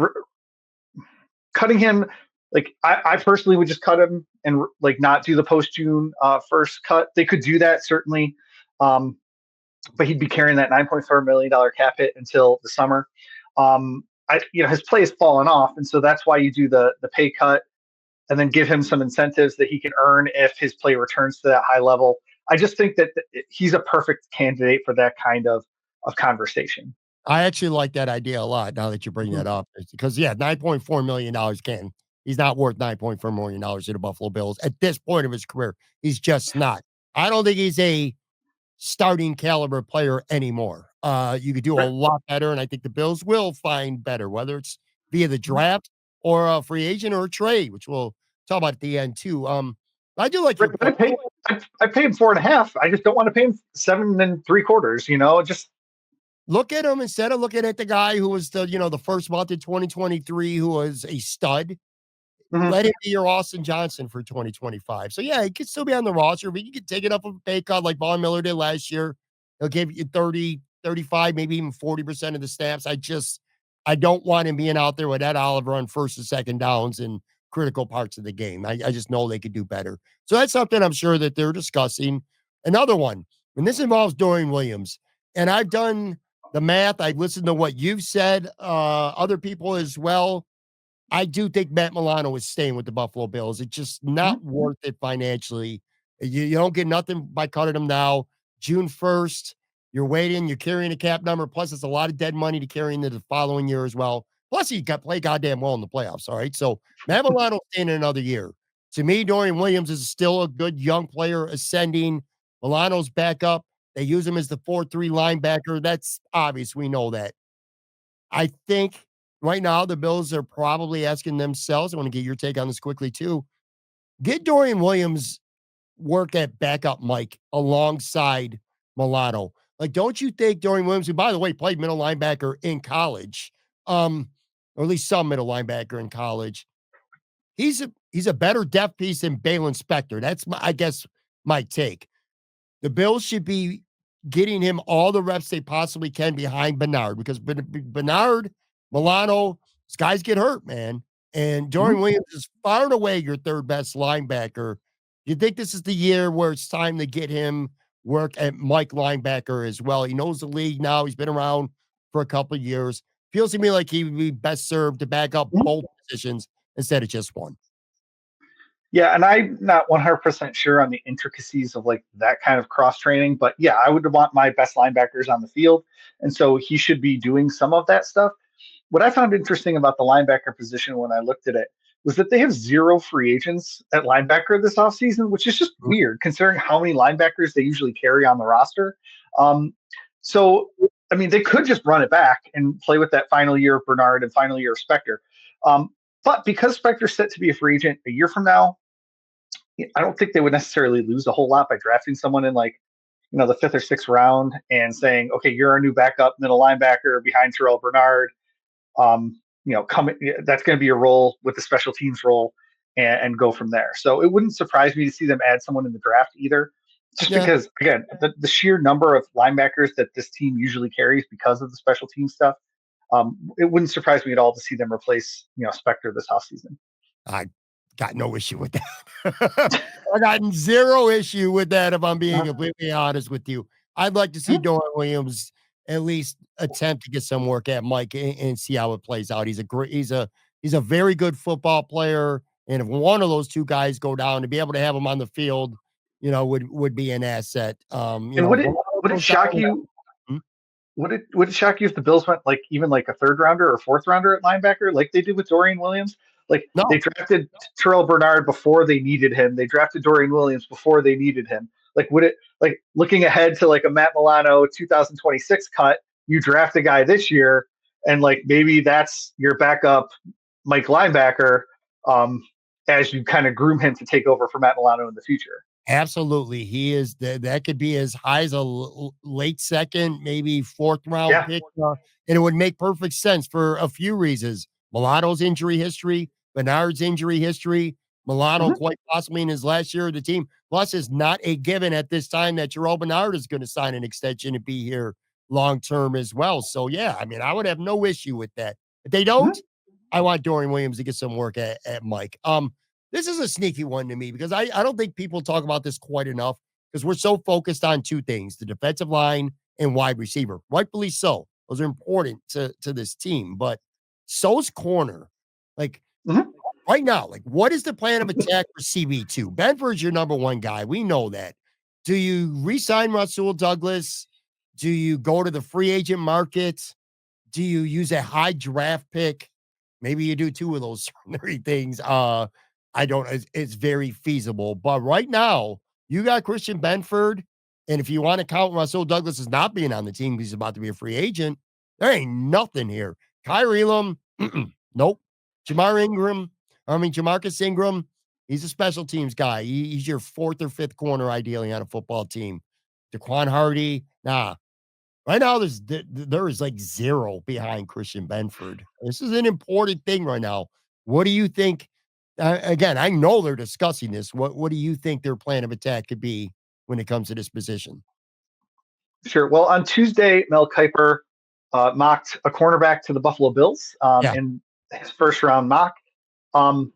cutting him Like I personally would just cut him and like not do the post June first cut. They could do that certainly, but he'd be carrying that $9.4 million cap hit until the summer. His play has fallen off, and so that's why you do the pay cut and then give him some incentives that he can earn if his play returns to that high level. I just think that he's a perfect candidate for that kind of conversation. I actually like that idea a lot now that you bring Mhm. that up. Because yeah, $9.4 million he's not worth $9.4 million to the Buffalo Bills at this point of his career. He's just not. I don't think he's a starting caliber player anymore. You could do a Right. lot better, and I think the Bills will find better, whether it's via the Mhm. draft or a free agent or a trade, which we'll talk about at the end too. I do like Right, your but point. I pay him 4.5. I just don't want to pay him 7.75. Just Look at him instead of looking at the guy who was the first month in 2023 who was a stud. mhm. Let him be your Austin Johnson for 2025. So yeah, he could still be on the roster, but you could take it up a pay cut like Von Miller did last year. He'll give you 30, 35, maybe even 40% of the snaps. I don't want him being out there with Ed Oliver on first and second downs in critical parts of the game. I just know they could do better. So that's something I'm sure that they're discussing. Another one, and this involves Dorian Williams. And I've done the math. I've listened to what you've said, other people as well. I do think Matt Milano is staying with the Buffalo Bills. It's just not Mhm. worth it financially. You don't get nothing by cutting him now. June 1st, you're waiting, you're carrying a cap number. Plus, it's a lot of dead money to carry into the following year as well. Plus, he got play goddamn well in the playoffs. All right. So Matt Milano staying in another year. To me, Dorian Williams is still a good young player ascending. Milano's back up. They use him as the 4-3 linebacker. That's obvious. We know that. I think right now the Bills are probably asking themselves, I want to get your take on this quickly too. Get Dorian Williams work at backup Mike alongside Milano. Like, don't you think Dorian Williams, who by the way played middle linebacker in college, or at least some middle linebacker in college, he's a better depth piece than Balin Spector. That's my, I guess, my take. The Bills should be getting him all the reps they possibly can behind Bernard because Bernard, Milano, these guys get hurt, man. And Dorian Mhm. Williams is far and away your third best linebacker. You think this is the year where it's time to get him work at Mike linebacker as well? He knows the league now. He's been around for a couple of years. Feels to me like he would be best served to back up Mhm. both positions instead of just one. Yeah, and I'm not 100% sure on the intricacies of like that kind of cross training, but yeah, I would want my best linebackers on the field, and so he should be doing some of that stuff. What I found interesting about the linebacker position when I looked at it was that they have zero free agents at linebacker this offseason, which is just weird considering how many linebackers they usually carry on the roster. Um, so, I mean, they could just run it back and play with that final year of Bernard and final year of Spector. Um, but because Spector's set to be a free agent a year from now, I don't think they would necessarily lose a whole lot by drafting someone in like the fifth or sixth round and saying, okay, you're our new backup middle linebacker behind Terrell Bernard. Coming that's going to be a role with the special teams role and go from there. So it wouldn't surprise me to see them add someone in the draft either, just Yeah. because again the sheer number of linebackers that this team usually carries because of the special team stuff. It wouldn't surprise me at all to see them replace Spector this offseason. I got no issue with that. I got zero issue with that if I'm being Uh-huh. completely honest with you. I'd like to see Mhm. Dorian Williams at least attempt to get some work at Mike and see how it plays out. He's a very good football player, and if one of those two guys go down, to be able to have him on the field, would be an asset. And If one of would those it goes down, shock you hmm? would it shock you if the Bills went like even like a third rounder or fourth rounder at linebacker, like they did with Dorian Williams? Like they No. drafted Terrell Bernard before they needed him. They drafted Dorian Williams before they needed him. Like would it like looking ahead to like a Matt Milano 2026 cut? You draft a guy this year, and like maybe that's your backup Mike linebacker um, as you kind of groom him to take over for Matt Milano in the future. Absolutely. He is that could be as high as a late second, maybe fourth round Yeah. pick. And it would make perfect sense for a few reasons. Milano's injury history, Bernard's injury history, Milano Mhm. quite possibly in his last year of the team. Plus, it's not a given at this time that Jerome Bernard is going to sign an extension and be here long term as well. So, yeah, I mean, I would have no issue with that. If they Mhm. don't, I want Dorian Williams to get some work at Mike. This is a sneaky one to me because I don't think people talk about this quite enough because we're so focused on two things: the defensive line and wide receiver. Rightfully so. Those are important to this team, but so's corner. Like Mhm. right now, like what is the plan of attack for CB2? Benford's your number one guy. We know that. Do you re-sign Russell Douglas? Do you go to the free agent market? Do you use a high draft pick? Maybe you do two of those three things. I don't, it's very feasible. But right now, you got Christian Benford. And if you want to count Russell Douglas as not being on the team because he's about to be a free agent, there ain't nothing here. Kyrie Elam, nope. Jamarcus Ingram, he's a special teams guy. He's your fourth or fifth corner, ideally, on a football team. Daquan Hardy, nah. Right now, there is like zero behind Christian Benford. This is an important thing right now. What do you think? Again, I know they're discussing this. What do you think their plan of attack could be when it comes to this position? Sure. Well, on Tuesday, Mel Kiper mocked a cornerback to the Buffalo Bills Yeah, in his first round mock. Um,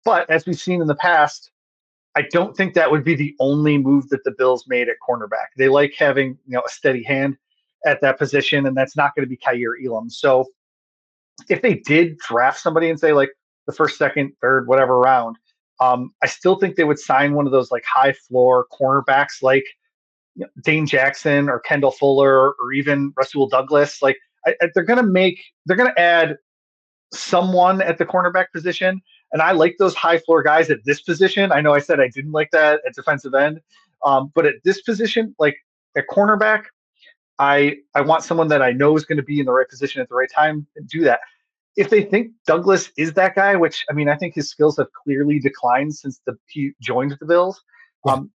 but as we've seen in the past, I don't think that would be the only move that the Bills made at cornerback. They like having a steady hand at that position, and that's not going to be Kyer Elam. So if they did draft somebody and say like the first, second, third, whatever round, I still think they would sign one of those like high floor cornerbacks like Dane Jackson or Kendall Fuller or even Russell Douglas. Like they're going to add someone at the cornerback position. And I like those high floor guys at this position. I know I said I didn't like that at defensive end, but at this position, like at cornerback, I want someone that I know is going to be in the right position at the right time and do that. If they think Douglas is that guy, which I mean, I think his skills have clearly declined since he joined the Bills, yeah. um,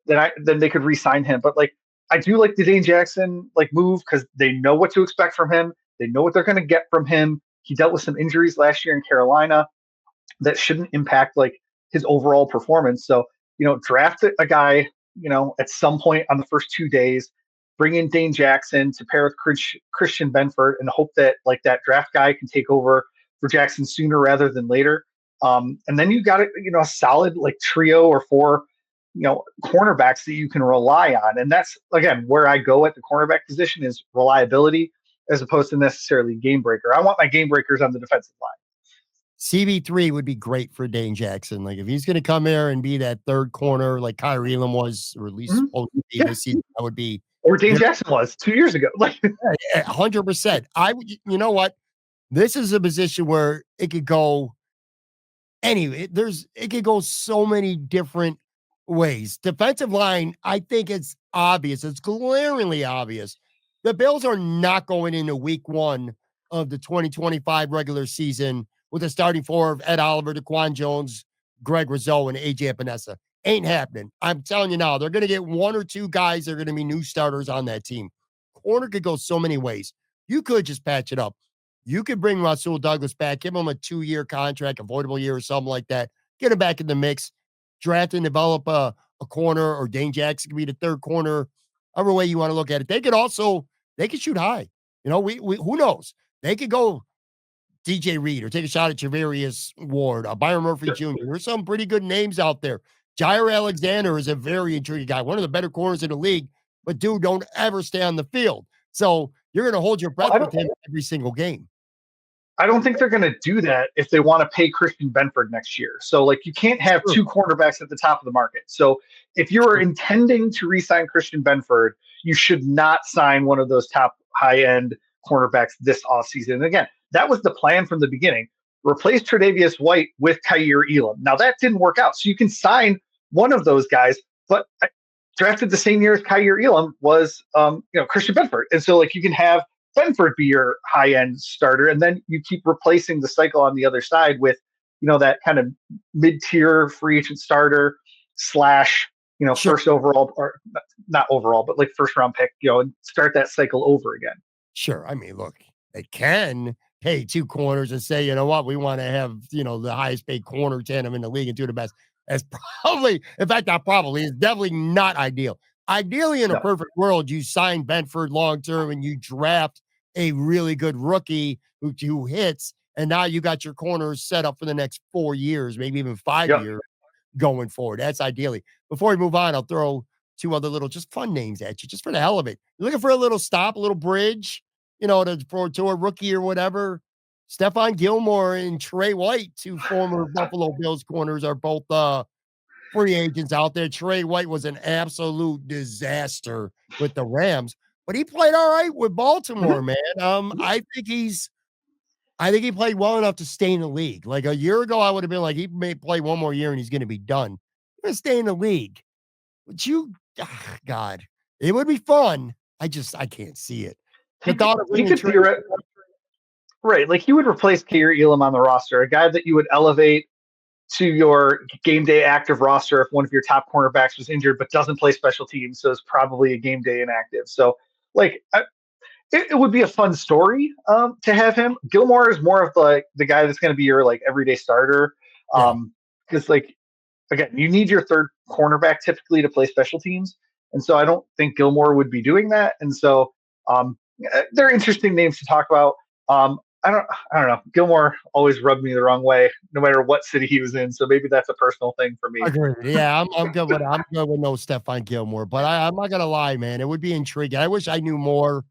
then they could re-sign him. But like, I do like the Dane Jackson like move because they know what to expect from him. They know what they're going to get from him. He dealt with some injuries last year in Carolina that shouldn't impact like his overall performance. So, draft a guy, at some point on the first 2 days, bring in Dane Jackson to pair with Christian Benford and hope that like that draft guy can take over for Jackson sooner rather than later. And then you got a solid like trio or four, cornerbacks that you can rely on. And that's again where I go at the cornerback position is reliability as opposed to necessarily game breaker. I want my game breakers on the defensive line. CB3 would be great for Dane Jackson. Like if he's going to come here and be that third corner, like Kyrie Elam was, or at least Mhm. supposed to be Yeah. this season, that would be Or Dane Jackson was 2 years ago. Like 100%. I would, you know what? This is a position where it could go anyway. It could go so many different ways. Defensive line, I think it's obvious. It's glaringly obvious. The Bills are not going into week one of the 2025 regular season with a starting four of Ed Oliver, Daquan Jones, Greg Rousseau, and AJ Epinesa. Ain't happening. I'm telling you now, they're going to get one or two guys that are going to be new starters on that team. Corner could go so many ways. You could just patch it up. You could bring Russell Douglas back, give him a 2-year contract, avoidable year or something like that. Get him back in the mix, draft and develop a corner, or Dane Jackson could be the third corner, however way you want to look at it. They could shoot high. We who knows? They could go DJ Reed or take a shot at Javarius Ward, Byron Murphy Jr. There's some pretty good names out there. Jair Alexander is a very intriguing guy, one of the better corners in the league, but dude, don't ever stay on the field. So you're going to hold your well, breath with him every single game. I don't think they're going to do that if they want to pay Christian Benford next year. So, like, you can't have True. two cornerbacks at the top of the market. So, if you're intending to re-sign Christian Benford, you should not sign one of those top high-end cornerbacks this offseason. And again, that was the plan from the beginning. Replace Tre'Davious White with Kyer Elam. Now, that didn't work out. So, you can sign one of those guys, but drafted the same year as Kyer Elam was, Christian Benford. And so, like, you can have Benford be your high end starter, and then you keep replacing the cycle on the other side with, that kind of mid tier free agent starter slash, Sure. first overall or not overall, but like first round pick, and start that cycle over again. Sure. I mean, look, they can pay two corners and say, you know what, we want to have, the highest paid corner tandem in the league and do the best. That's probably, in fact, not probably, it's definitely not ideal. Ideally, in a No. perfect world, you sign Benford long term and you draft a really good rookie who hits, And now you got your corners set up for the next 4 years, maybe even 5 Yep. years going forward. That's ideally. Before we move on, I'll throw two other little just fun names at you, just for the hell of it. You're looking for a little stop, a little bridge, to a rookie or whatever. Stefon Gilmore and Tre White, two former Buffalo Bills corners, are both free agents out there. Tre White was an absolute disaster with the Rams, but he played all right with Baltimore, Mhm. man. Mhm. I think he played well enough to stay in the league. Like a year ago, I would have been like, he may play one more year and he's going to be done. He's going to stay in the league. But God, it would be fun. I can't see it. The thought of He bringing could Trey, theoretically, right? Like he would replace Kair Elam on the roster, a guy that you would elevate to your game day active roster if one of your top cornerbacks was injured but doesn't play special teams, so is probably a game day inactive. So, like, it would be a fun story to have him. Gilmore is more of the guy that's going to be your like everyday starter. yeah, Because like again, you need your third cornerback typically to play special teams, and so I don't think Gilmore would be doing that. And so they're interesting names to talk about. I don't know. Gilmore always rubbed me the wrong way, no matter what city he was in. So maybe that's a personal thing for me. agreed. Yeah, I'm good with no Stefon Gilmore, but I'm not gonna lie, man. It would be intriguing. I wish I knew more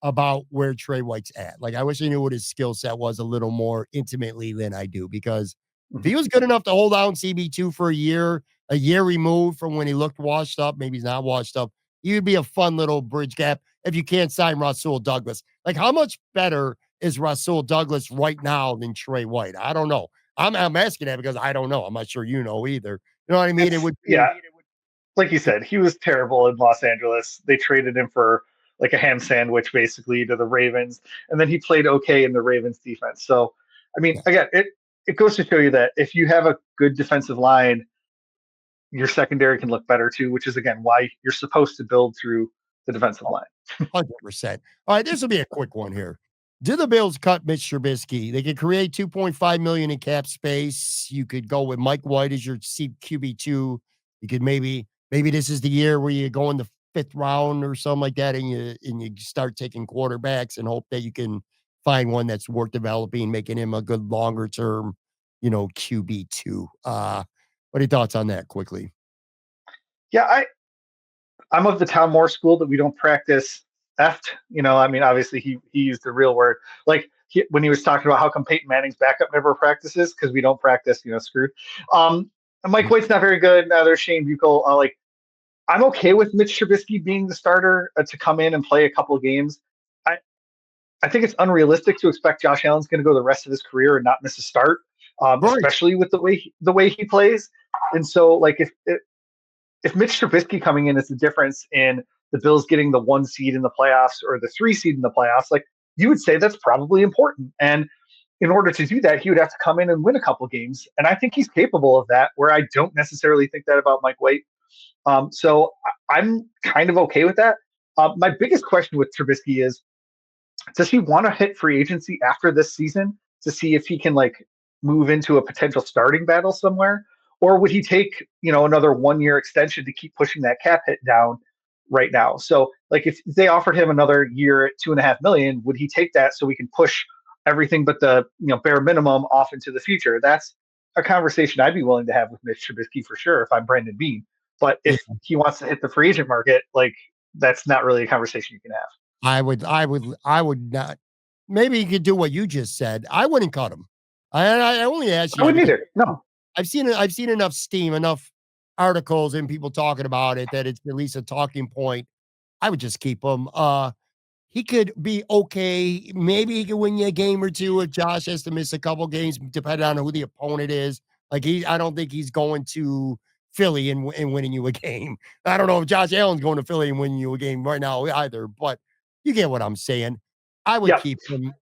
about where Tre White's at. Like, I wish I knew what his skill set was a little more intimately than I do, because if Mhm. he was good enough to hold down CB2 for a year removed from when he looked washed up, maybe he's not washed up, he would be a fun little bridge gap if you can't sign Rousseau Douglas. Like, how much better is Rousseau Douglas right now than Tre White? I don't know. I'm asking that because I don't know. I'm not sure you know either. You know what I mean? It It's would yeah, be like you said, he was terrible in Los Angeles. They traded him for like a ham sandwich basically to the Ravens, and then he played okay in the Ravens defense. So, I mean, yeah, again, it goes to show you that if you have a good defensive line, your secondary can look better too, which is again why you're supposed to build through the defensive line. 100%. All right, this will be a quick one here. Do the Bills cut Mitch Trubisky? They could create 2.5 million in cap space. You could go with Mike White as your QB2. You could maybe this is the year where you go in the fifth round or something like that, and you start taking quarterbacks and hope that you can find one that's worth developing, making him a good longer term, QB2. What are your thoughts on that quickly? Yeah, I'm of the Tom Moore school that we don't practice eft. I mean, obviously he used the real word. Like when he was talking about how come Peyton Manning's backup never practices because we don't practice, screwed. And Mike White's not very good. Now there's Shane Buechel. Like I'm okay with Mitch Trubisky being the starter to come in and play a couple of games. I I think it's unrealistic to expect Josh Allen's going to go the rest of his career and not miss a start, Right. especially with the way he plays. And so, like if Mitch Trubisky coming in is the difference in the Bills getting the 1 seed in the playoffs or the 3 seed in the playoffs, like you would say that's probably important. And in order to do that, he would have to come in and win a couple games. And I think he's capable of that, where I don't necessarily think that about Mike White. So I'm kind of okay with that. My biggest question with Trubisky is, does he want to hit free agency after this season to see if he can like move into a potential starting battle somewhere, or would he take another 1 year extension to keep pushing that cap hit down right now? So like if they offered him another year at 2.5 million, would he take that so we can push everything but the bare minimum off into the future? That's a conversation I'd be willing to have with Mitch Trubisky for sure if I'm Brandon Beane. But Yeah. if he wants to hit the free agent market, like that's not really a conversation you can have. I would not. Maybe you could do what you just said. I wouldn't cut him. I only ask I you that wouldn't because either. No. I've seen enough steam, enough articles and people talking about it that it's at least a talking point. I would just keep him. He could be okay. Maybe he could win you a game or two if Josh has to miss a couple games, depending on who the opponent is. Like I don't think he's going to Philly and winning you a game. I don't know if Josh Allen's going to Philly and winning you a game right now either, but you get what I'm saying. I would Yeah. keep him.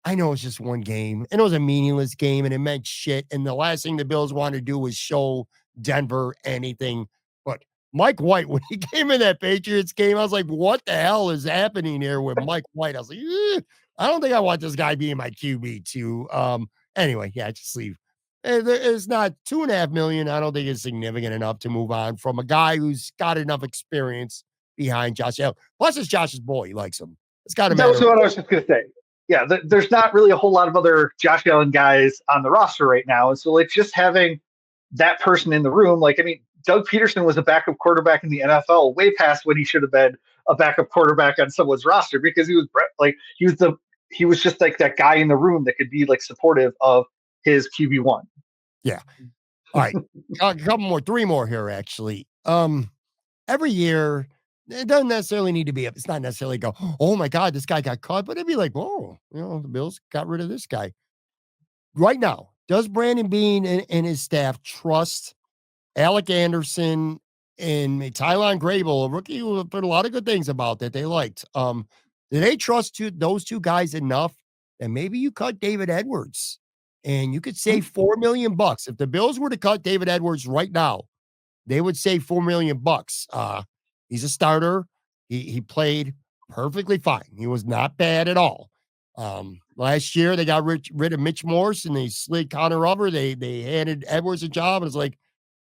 I know it's just one game, and it was a meaningless game, and it meant shit. And the last thing the Bills wanted to do was show Denver anything. But Mike White, when he came in that Patriots game, I was like, "What the hell is happening here with Mike White?" I was like, "I don't think I want this guy being my QB too." Anyway, yeah, just leave. It's not 2.5 million. I don't think it's significant enough to move on from a guy who's got enough experience behind Josh Allen. Plus, it's Josh's boy. He likes him. It's got to That was matter. what I was just going to say. there's not really a whole lot of other Josh Allen guys on the roster right now. And so like just having that person in the room, like, I mean, Doug Peterson was a backup quarterback in the NFL way past when he should have been a backup quarterback on someone's roster because he was just like that guy in the room that could be like supportive of his QB1. Yeah. All right. A couple more, three more here, actually. Every year, it doesn't necessarily need to be it's not necessarily go, oh my God, this guy got cut, but it'd be like, oh, the Bills got rid of this guy. Right now, does Brandon Beane and his staff trust Alec Anderson and Tylan Grable, a rookie who have heard a lot of good things about that they liked? Do they trust those two guys enough that maybe you cut David Edwards and you could save $4 million? If the Bills were to cut David Edwards right now, they would save $4 million. He's a starter. He played perfectly fine. He was not bad at all. Last year they got rid of Mitch Morse and they slid Connor over. They handed Edwards a job, and it's like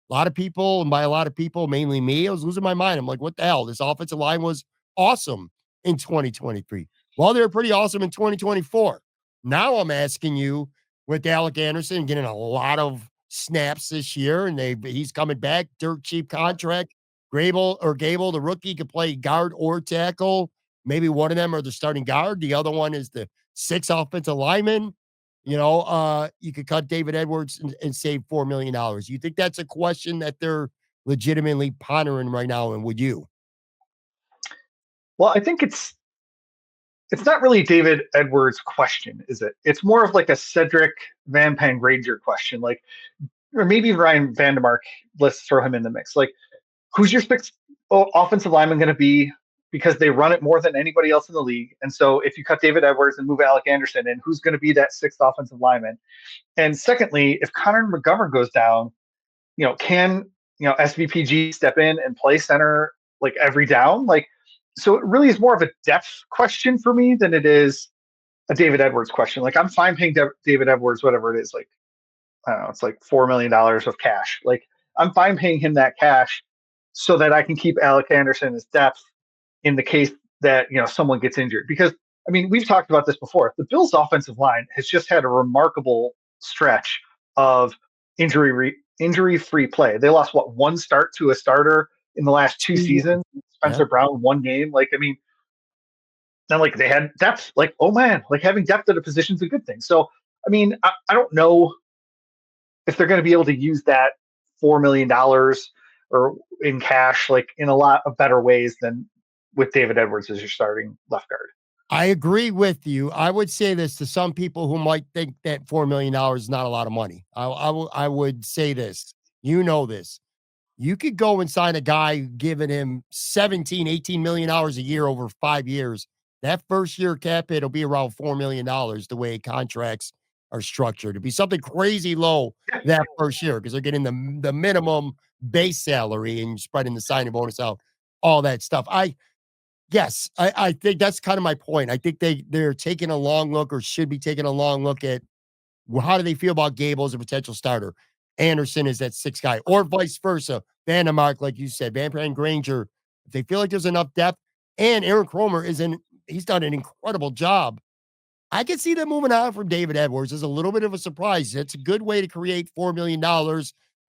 a lot of people, and by a lot of people, mainly me, I was losing my mind. I'm like, what the hell? This offensive line was awesome in 2023. Well, they were pretty awesome in 2024. Now I'm asking you, with Alec Anderson getting a lot of snaps this year, and he's coming back, dirt cheap contract. Gable, the rookie, could play guard or tackle. Maybe one of them are the starting guard. The other one is the sixth offensive lineman. You could cut David Edwards and save $4 million. You think that's a question that they're legitimately pondering right now? And would you? Well, I think it's not really David Edwards' question, is it? It's more of like a Cedric Van Pangranger question, like, or maybe Ryan Vandermark. Let's throw him in the mix. Like, who's your sixth offensive lineman going to be? Because they run it more than anybody else in the league. And so if you cut David Edwards and move Alec Anderson in, who's going to be that sixth offensive lineman? And secondly, if Connor McGovern goes down, can SVPG step in and play center like every down? Like, so it really is more of a depth question for me than it is a David Edwards question. Like, I'm fine paying David Edwards whatever it is, like, I don't know, it's like $4 million of cash. Like, I'm fine paying him that cash so that I can keep Alec Anderson as depth in the case that someone gets injured. Because I mean, we've talked about this before. The Bills' offensive line has just had a remarkable stretch of injury-free play. They lost one start to a starter in the last two seasons. Spencer Brown, one game. Like, I mean, and like they had depth. Like, oh man, like having depth at a position is a good thing. So, I mean, I don't know if they're going to be able to use that $4 million or in cash, like in a lot of better ways than with David Edwards as your starting left guard. I agree with you. I would say this to some people who might think that $4 million is not a lot of money. I would say this, this. You could go and sign a guy giving him $17-18 million a year over 5 years. That first year cap hit will be around $4 million the way contracts are structured. It'd be something crazy low that first year because they're getting the minimum base salary and spreading the signing bonus out, all that stuff. I think that's kind of my point. I think they're taking a long look or should be taking a long look at how do they feel about Gable as a potential starter? Anderson is that sixth guy, or vice versa. Vandermark, like you said, Van Granger. If they feel like there's enough depth, and Aaron Kromer he's done an incredible job. I can see them moving on from David Edwards. It's a little bit of a surprise. It's a good way to create $4 million.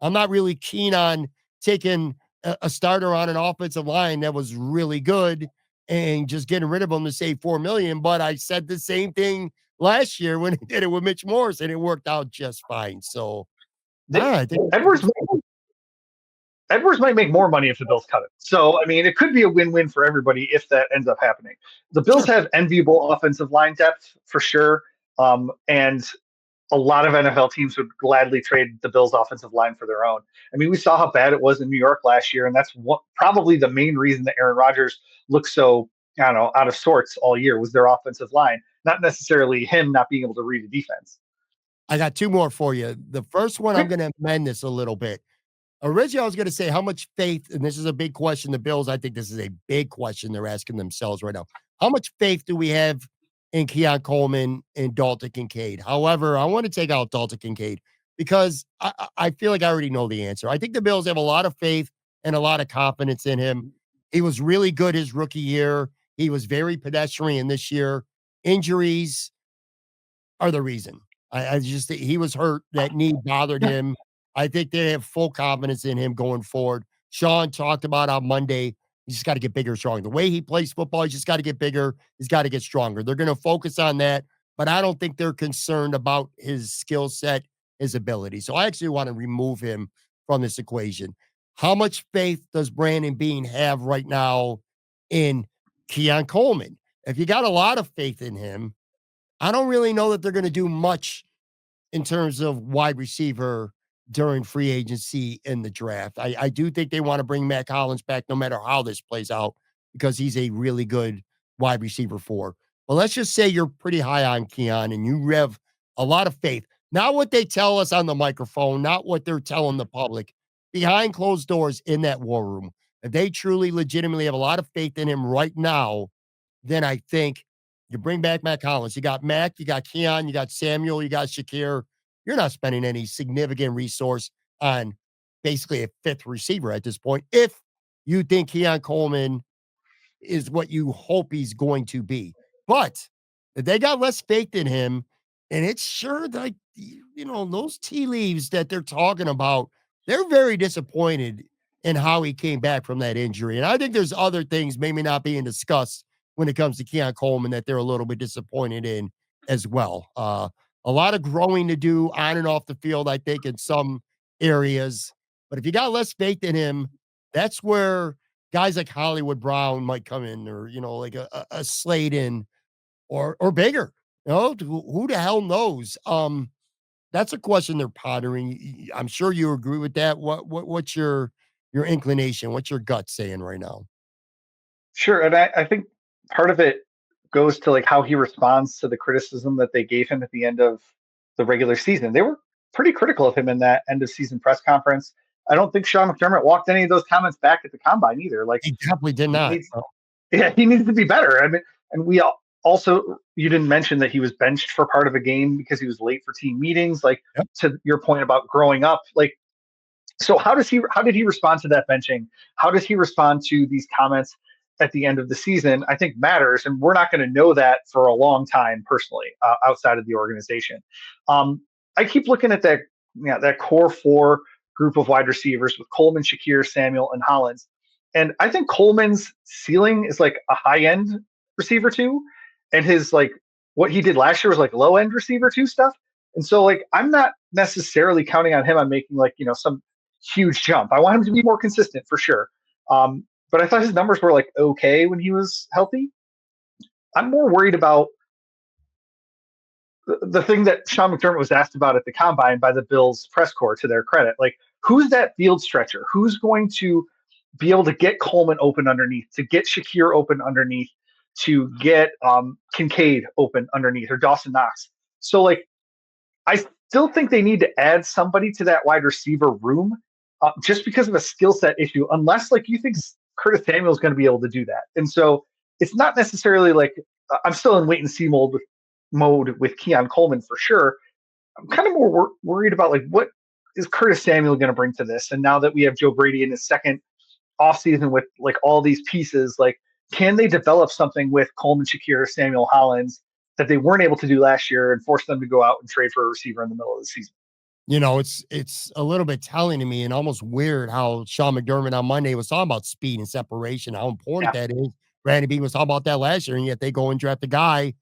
I'm not really keen on taking a starter on an offensive line that was really good and just getting rid of him to save $4 million. But I said the same thing last year when he did it with Mitch Morse, and it worked out just fine. So I think Edwards might make more money if the Bills cut it. So, I mean, it could be a win-win for everybody if that ends up happening. The Bills have enviable offensive line depth for sure. And a lot of NFL teams would gladly trade the Bills offensive line for their own. I mean, we saw how bad it was in New York last year, and that's probably the main reason that Aaron Rodgers looked so, I don't know, out of sorts all year was their offensive line, not necessarily him not being able to read a defense. I got two more for you. The first one, I'm going to amend this a little bit. Originally, I was going to say how much faith, and this is a big question. The Bills, I think this is a big question they're asking themselves right now. How much faith do we have in Keon Coleman and Dalton Kincaid? However, I want to take out Dalton Kincaid because I feel like I already know the answer. I think the Bills have a lot of faith and a lot of confidence in him. He was really good his rookie year. He was very pedestrian this year. Injuries are the reason. I just he was hurt. That knee bothered Yeah, him. I think they have full confidence in him going forward. Sean talked about on Monday. He's just got to get bigger, stronger. The way he plays football, he's just got to get bigger. He's got to get stronger. They're going to focus on that, but I don't think they're concerned about his skill set, his ability. So I actually want to remove him from this equation. How much faith does Brandon Beane have right now in Keon Coleman? If you got a lot of faith in him, I don't really know that they're going to do much in terms of wide receiver during free agency in the draft. I do think they want to bring Mack Hollins back no matter how this plays out because he's a really good wide receiver for. But let's just say you're pretty high on Keon and you have a lot of faith. Not what they tell us on the microphone, not what they're telling the public. Behind closed doors in that war room, if they truly legitimately have a lot of faith in him right now, then I think you bring back Mack Hollins. You got Mack, you got Keon, you got Samuel, you got Shakir. You're not spending any significant resource on basically a fifth receiver at this point. If you think Keon Coleman is what you hope he's going to be. But if they got less faith in him, and it's sure like those tea leaves that they're talking about, they're very disappointed in how he came back from that injury. And I think there's other things maybe not being discussed when it comes to Keon Coleman that they're a little bit disappointed in as well. A lot of growing to do on and off the field, I think, in some areas. But if you got less faith in him, that's where guys like Hollywood Brown might come in, or like a Slayton or bigger. Who the hell knows? That's a question they're pondering. I'm sure you agree with that. What's your inclination? What's your gut saying right now? sure. And I think part of it goes to like how he responds to the criticism that they gave him at the end of the regular season. They were pretty critical of him in that end of season press conference. I don't think Sean McDermott walked any of those comments back at the combine either. Like He definitely did he not. needs, yeah, he needs to be better. I mean, and also, you didn't mention that he was benched for part of a game because he was late for team meetings. Like Yep. to your point about growing up, like so how did he respond to that benching? How does he respond to these comments at the end of the season? I think matters, and we're not going to know that for a long time personally outside of the organization. I keep looking at that core four group of wide receivers with Coleman, Shakir, Samuel, and Hollins, and I think Coleman's ceiling is like a high end receiver too, and his like what he did last year was like low end receiver two stuff. And so like I'm not necessarily counting on him on making like some huge jump. I want him to be more consistent for sure. But I thought his numbers were like okay when he was healthy. I'm more worried about the thing that Sean McDermott was asked about at the combine by the Bills press corps, to their credit. Like, who's that field stretcher? Who's going to be able to get Coleman open underneath, to get Shakir open underneath, to get Kincaid open underneath, or Dawson Knox? So, like, I still think they need to add somebody to that wide receiver room just because of a skill set issue, unless, like, you think Curtis Samuel is going to be able to do that. And so it's not necessarily like I'm still in wait and see mode with Keon Coleman for sure. I'm kind of more worried about like what is Curtis Samuel going to bring to this. And now that we have Joe Brady in his second offseason with like all these pieces, like can they develop something with Coleman, Shakir, Samuel, Hollins that they weren't able to do last year and force them to go out and trade for a receiver in the middle of the season? It's a little bit telling to me and almost weird how Sean McDermott on Monday was talking about speed and separation, how important Yeah, that is. Brandon Beane was talking about that last year, and yet they go and draft a guy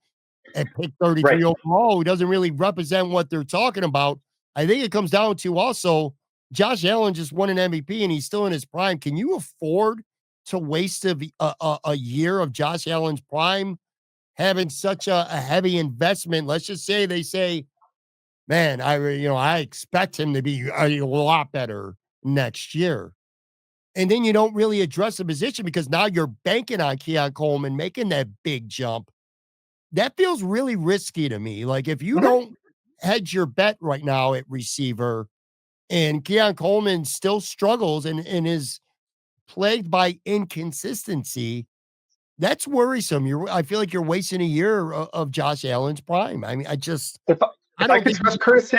at pick right. 33 overall who doesn't really represent what they're talking about. I think it comes down to also Josh Allen just won an MVP and he's still in his prime. Can you afford to waste a year of Josh Allen's prime having such a heavy investment? Let's just say they say, man, I expect him to be a lot better next year. And then you don't really address the position because now you're banking on Keon Coleman making that big jump. That feels really risky to me. Like, if you Mhm. don't hedge your bet right now at receiver and Keon Coleman still struggles and is plagued by inconsistency, that's worrisome. I feel like you're wasting a year of Josh Allen's prime. I mean, If I, I if I don't could think trust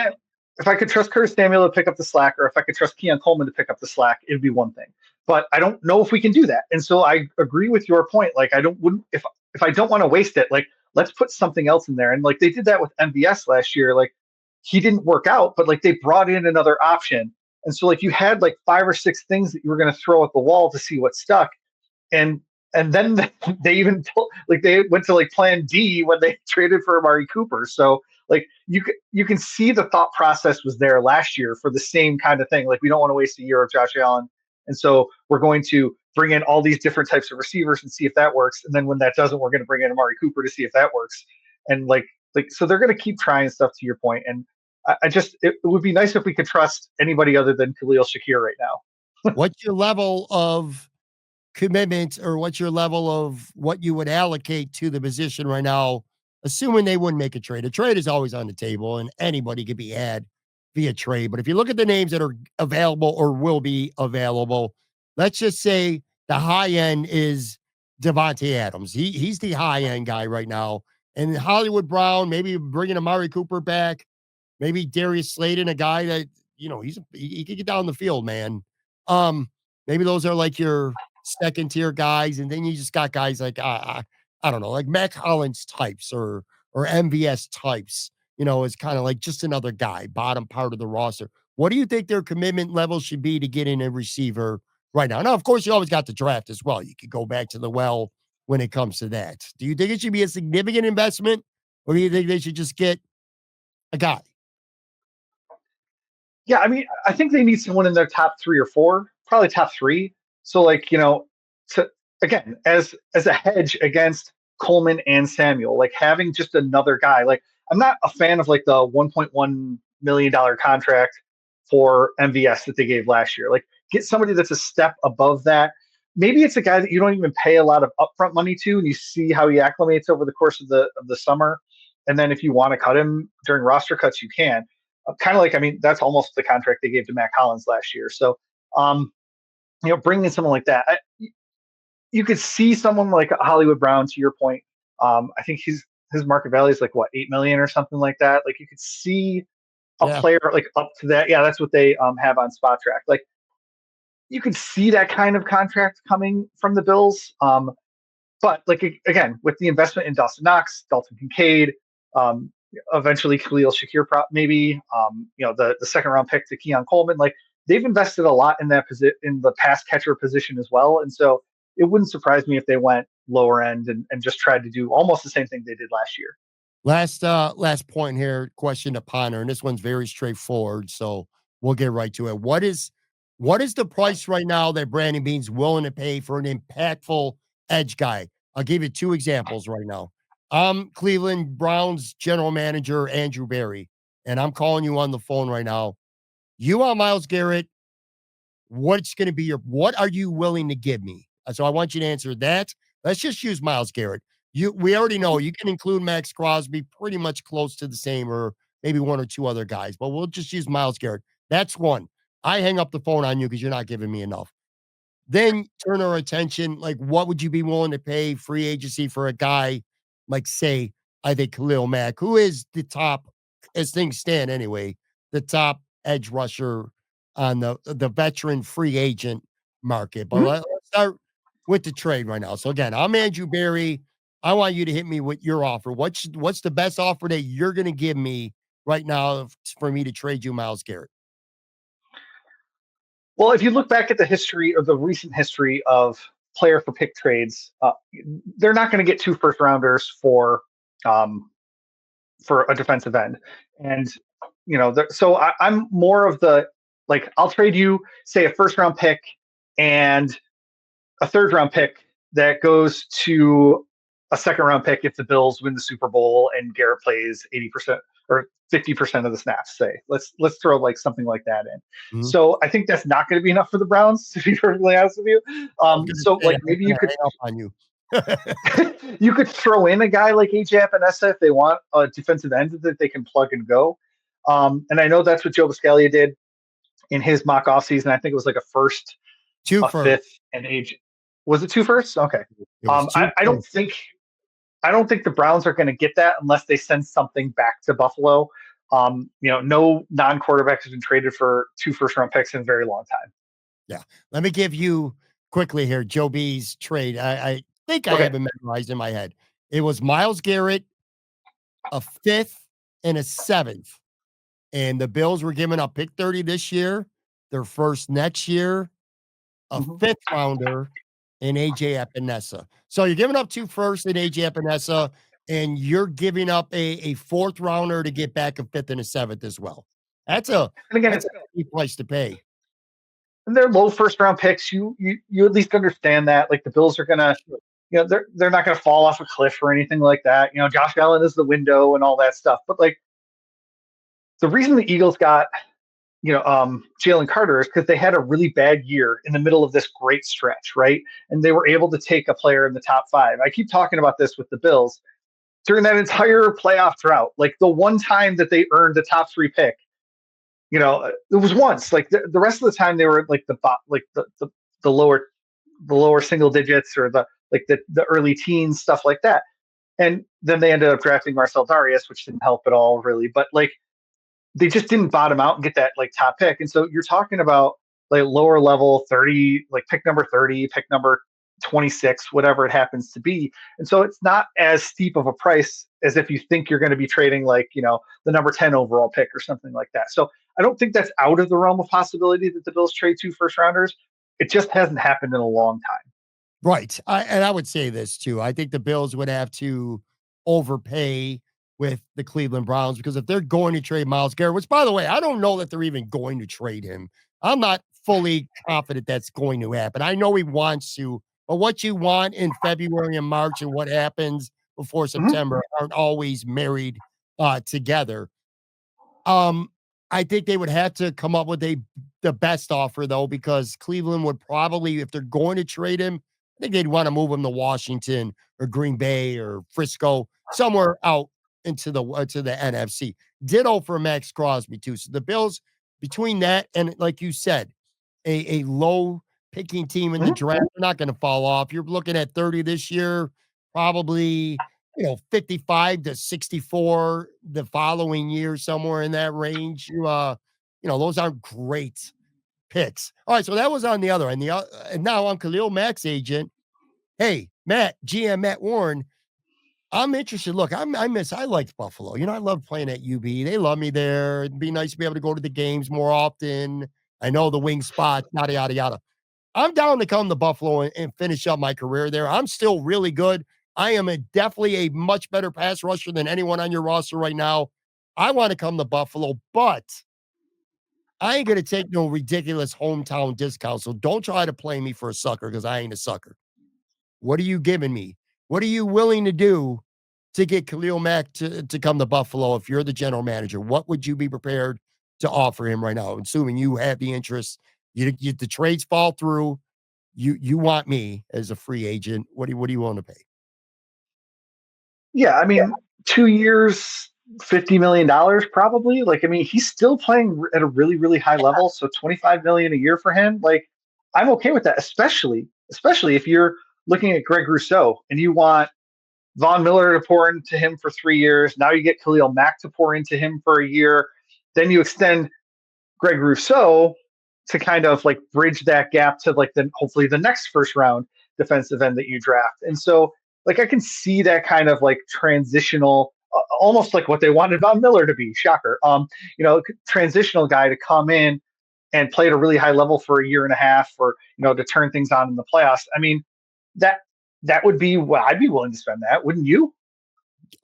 if I could trust Curtis Samuel to pick up the slack, or if I could trust Keon Coleman to pick up the slack, it'd be one thing. But I don't know if we can do that. And so I agree with your point. Like I don't wouldn't if if I don't want to waste it, like let's put something else in there. And like they did that with MVS last year. Like he didn't work out, but like they brought in another option. And so like you had like 5 or 6 things that you were going to throw at the wall to see what stuck. And then they even like they went to like plan D when they traded for Amari Cooper. So like you can see the thought process was there last year for the same kind of thing. Like we don't want to waste a year of Josh Allen, and so we're going to bring in all these different types of receivers and see if that works. And then when that doesn't, we're going to bring in Amari Cooper to see if that works. And like so they're going to keep trying stuff to your point. And I just it would be nice if we could trust anybody other than Khalil Shakir right now. What's your level of commitment, or what's your level of what you would allocate to the position right now, assuming they wouldn't make a trade? A trade is always on the table and anybody could be had via trade. But if you look at the names that are available or will be available, let's just say the high end is Devontae Adams. He's the high end guy right now. And Hollywood Brown, maybe bringing Amari Cooper back, maybe Darius Slayton, a guy that, he can get down the field, man. Maybe those are like your second tier guys, and then you just got guys like I don't know, like Mack Hollins types or MVS types. Is kind of like just another guy, bottom part of the roster. What do you think their commitment level should be to get in a receiver right now? Now, of course, you always got the draft as well. You could go back to the well when it comes to that. Do you think it should be a significant investment, or do you think they should just get a guy? Yeah, I mean, I think they need someone in their top 3 or 4, probably top 3. So like, to again, as a hedge against Coleman and Samuel, like having just another guy. Like I'm not a fan of like the $1.1 million contract for MVS that they gave last year. Like get somebody that's a step above that. Maybe it's a guy that you don't even pay a lot of upfront money to, and you see how he acclimates over the course of the summer. And then if you want to cut him during roster cuts, you can. Kind of like, I mean, that's almost the contract they gave to Mack Hollins last year. So, bringing in someone like that, you could see someone like Hollywood Brown. To your point, I think his market value is like what, 8 million or something like that. Like you could see a Yeah. player like up to that. Yeah, that's what they have on Spot Track. Like you could see that kind of contract coming from the Bills. But like again, with the investment in Dawson Knox, Dalton Kincaid, eventually Khalil Shakir, maybe the second round pick to Keon Coleman, like they've invested a lot in that in the pass catcher position as well. And so it wouldn't surprise me if they went lower end and just tried to do almost the same thing they did last year. Last point here, question to ponder, and this one's very straightforward, so we'll get right to it. What is the price right now that Brandon Beane's willing to pay for an impactful edge guy? I'll give you 2 examples right now. I'm Cleveland Browns general manager Andrew Berry, and I'm calling you on the phone right now. You want Myles Garrett? What are you willing to give me? So I want you to answer that. Let's just use Myles Garrett. We already know you can include Max Crosby, pretty much close to the same, or maybe 1 or 2 other guys, but we'll just use Myles Garrett. That's one. I hang up the phone on you because you're not giving me enough. Then turn our attention, like what would you be willing to pay free agency for a guy like, say, I think Khalil Mack, who is the top, as things stand anyway, the top edge rusher on the veteran free agent market. But Mhm. let's start with the trade right now. So again, I'm Andrew Berry. I want you to hit me with your offer. What's the best offer that you're going to give me right now for me to trade you Myles Garrett? Well, if you look back at the history or the recent history of player for pick trades, they're not going to get 2 first rounders um, for a defensive end. And, so I'm more of the, like, I'll trade you, say, a first round pick and a third round pick that goes to a second round pick if the Bills win the Super Bowl and Garrett plays 80% or 50% of the snaps, say. Let's throw like something like that in. Mhm. So I think that's not going to be enough for the Browns, to be perfectly honest with you. I was gonna So say, like I'm maybe you gonna could hang up on you. you could throw in a guy like AJ Epinesa if they want a defensive end that they can plug and go. And I know that's what Joe Buscaglia did in his mock offseason. I think it was like a first, 2 a first. fifth, and age. Was it 2 firsts? Okay. It was 2 I don't first. think the Browns are going to get that unless they send something back to Buffalo. No non-quarterback has been traded for 2 first round picks in a very long time. Yeah. Let me give you quickly here Joe B's trade. I think I Okay. have it memorized in my head. It was Myles Garrett, a 5th, and a 7th. And the Bills were giving up pick 30 this year, their first next year, a Mhm. 5th rounder, and AJ Epinesa. So you're giving up 2 firsts and AJ Epinesa, and you're giving up a 4th rounder to get back a 5th and a 7th as well. That's a And again, that's a steep price to pay. and they're low first round picks. You at least understand that. Like the Bills are gonna, they're not gonna fall off a cliff or anything like that. Josh Allen is the window and all that stuff. But like the reason the Eagles got Jalen Carter is because they had a really bad year in the middle of this great stretch, right? And they were able to take a player in the top 5. I keep talking about this with the Bills during that entire playoff drought. Like the one time that they earned the top 3 pick, it was once. Like the rest of the time they were like the lower single digits or the early teens, stuff like that. And then they ended up drafting Marcel Darius, which didn't help at all, really. But like they just didn't bottom out and get that like top pick. And so you're talking about like lower level 30, like pick number 30, pick number 26, whatever it happens to be. And so it's not as steep of a price as if you think you're going to be trading like, the number 10 overall pick or something like that. So I don't think that's out of the realm of possibility that the Bills trade 2 first rounders. It just hasn't happened in a long time. Right. And I would say this too. I think the Bills would have to overpay with the Cleveland Browns because if they're going to trade Myles Garrett, which by the way, I don't know that they're even going to trade him. I'm not fully confident that's going to happen. I know he wants to, but what you want in February and March and what happens before Mhm. September aren't always married together. Um, I think they would have to come up with the best offer though, because Cleveland would probably, if they're going to trade him, I think they'd want to move him to Washington or Green Bay or Frisco, somewhere out into the to the NFC. Ditto for Max Crosby too. So the Bills, between that and like you said, a low picking team in the Mhm. draft, they're not going to fall off. You're looking at 30 this year, probably 55 to 64 the following year, somewhere in that range. Those aren't great picks. All right, so that was on the other end. And now I'm Khalil Mack's agent. Hey, Matt, GM Matt Warren, I'm interested. Look, I liked Buffalo. I love playing at UB. They love me there. It'd be nice to be able to go to the games more often. I know the wing spot, yada, yada, yada. I'm down to come to Buffalo and finish up my career there. I'm still really good. I am definitely a much better pass rusher than anyone on your roster right now. I want to come to Buffalo, but I ain't going to take no ridiculous hometown discount. So don't try to play me for a sucker because I ain't a sucker. What are you giving me? What are you willing to do to get Khalil Mack to come to Buffalo if you're the general manager? What would you be prepared to offer him right now? Assuming you have the interest, the trades fall through. You want me as a free agent. What do you want to pay? Yeah, I mean, 2 years, $50 million probably. Like, I mean, he's still playing at a really, really high level. So 25 million a year for him. Like, I'm okay with that, especially if you're looking at Greg Rousseau and you want Von Miller to pour into him for 3 years. Now you get Khalil Mack to pour into him for a year. Then you extend Greg Rousseau to kind of like bridge that gap to like then hopefully the next first round defensive end that you draft. And so like I can see that kind of like transitional, almost like what they wanted Von Miller to be. Shocker. Transitional guy to come in and play at a really high level for a year and a half, or to turn things on in the playoffs. I mean, that that would be what I'd be willing to spend that, wouldn't you?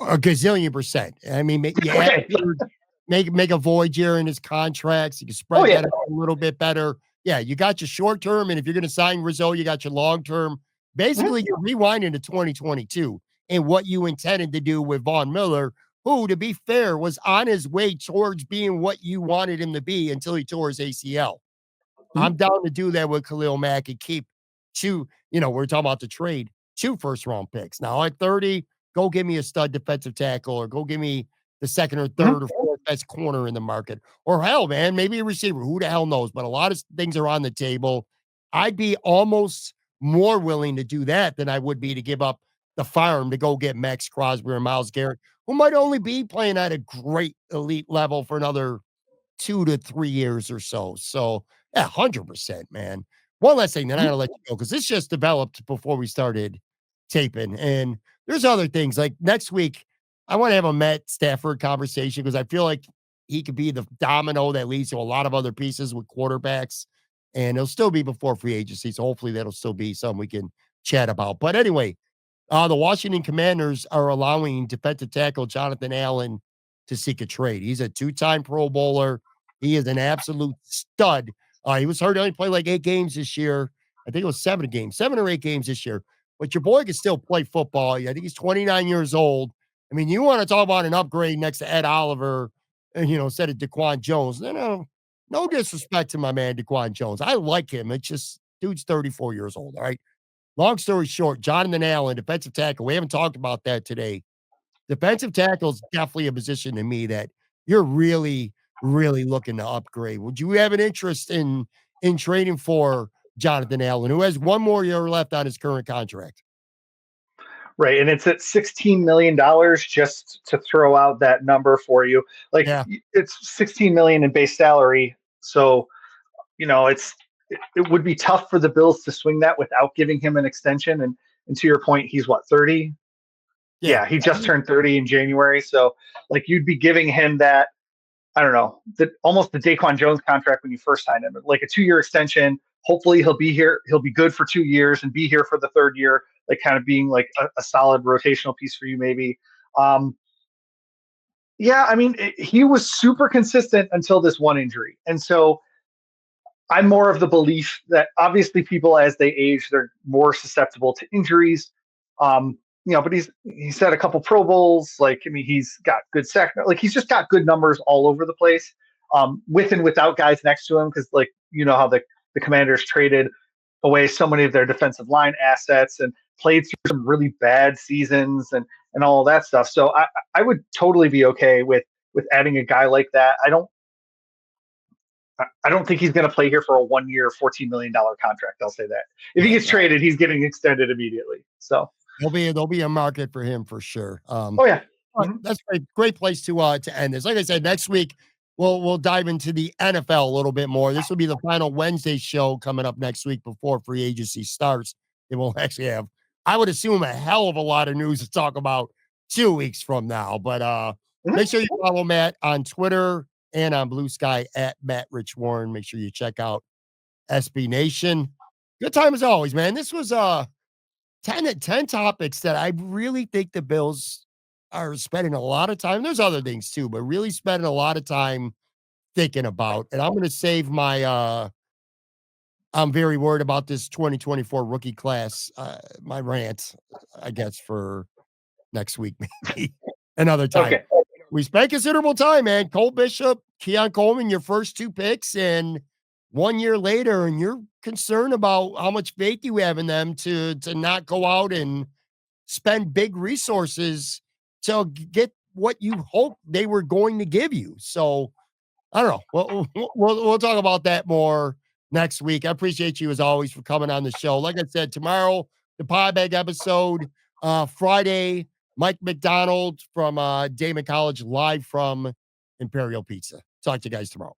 A gazillion percent. I mean, you add Okay. make a void year in his contracts. You can Oh spread yeah. that out a little bit better. Yeah, you got your short term, and if you're going to sign Rizzo, you got your long term. Mhm. Basically, you're rewinding to 2022 and what you intended to do with Von Miller, who, to be fair, was on his way towards being what you wanted him to be until he tore his ACL. I'm Mhm. down to do that with Khalil Mack and keep two, we're talking about the trade, 2 first round picks. Now at 30, go give me a stud defensive tackle or go give me the second or Mhm. third or fourth best corner in the market. Or hell, man, maybe a receiver. Who the hell knows? But a lot of things are on the table. I'd be almost more willing to do that than I would be to give up the farm to go get Max Crosby or Myles Garrett, who might only be playing at a great elite level for another 2 to 3 years or so. So, yeah, 100%, man. One last thing, then I Mhm. gotta let you go because this just developed before we started taping. And there's other things like next week. I want to have a Matt Stafford conversation because I feel like he could be the domino that leads to a lot of other pieces with quarterbacks, and it'll still be before free agency. So hopefully that'll still be something we can chat about. But anyway, the Washington Commanders are allowing defensive tackle Jonathan Allen to seek a trade. He's a two-time Pro Bowler. He is an absolute stud. He was hurt. He only played like 8 games this year. I think it was 7 games, 7 or 8 games this year. But your boy can still play football. I think he's 29 years old. I mean, you want to talk about an upgrade next to Ed Oliver, instead of Daquan Jones. No disrespect to my man Daquan Jones. I like him. It's just dude's 34 years old. All right. Long story short, Jonathan Allen, defensive tackle. We haven't talked about that today. Defensive tackle is definitely a position to me that you're really, really looking to upgrade. Would you have an interest in trading for Jonathan Allen, who has one more year left on his current contract? Right. And it's at $16 million, just to throw out that number for you. Like, Yeah. it's $16 million in base salary. So, it would be tough for the Bills to swing that without giving him an extension. And to your point, he's what, 30? Yeah. Yeah, he just turned 30 in January. So, like, you'd be giving him that, I don't know, almost the Daquan Jones contract when you first signed him, like a 2-year extension. Hopefully he'll be here. He'll be good for 2 years and be here for the third year, like kind of being like a solid rotational piece for you, maybe. Yeah, I mean, he was super consistent until this one injury. And so I'm more of the belief that obviously people, as they age, they're more susceptible to injuries. But he's had a couple Pro Bowls. Like, I mean, he's got good like he's just got good numbers all over the place, with and without guys next to him. Because, like, how the Commanders traded away so many of their defensive line assets and played through some really bad seasons and all of that stuff. So I would totally be okay with adding a guy like that. I don't think he's going to play here for a 1-year, $14 million contract. I'll say that. If he gets traded, he's getting extended immediately. So There'll be a market for him for sure. oh yeah, That's a great place to end this. Like I said, next week we'll dive into the NFL a little bit more. This will be the final Wednesday show coming up next week before free agency starts. It will actually have, I would assume, a hell of a lot of news to talk about 2 weeks from now. But make sure you follow Matt on Twitter and on Blue Sky at Matt Rich Warren. Make sure you check out SB Nation. Good time as always, man. This was 10 topics that I really think the Bills are spending a lot of time. There's other things too, but really spending a lot of time thinking about. And I'm going to save my I'm very worried about this 2024 rookie class, my rant, I guess, for next week, maybe another time. okay. We spent considerable time, man. Cole Bishop, Keon Coleman, your first 2 picks, and 1 year later, and you're concerned about how much faith you have in them to not go out and spend big resources to get what you hoped they were going to give you. So I don't know. We'll talk about that more next week. I appreciate you as always for coming on the show. Like I said, tomorrow the Pie Bag episode. Friday, Mike McDonald from Damon College live from Imperial Pizza. Talk to you guys tomorrow.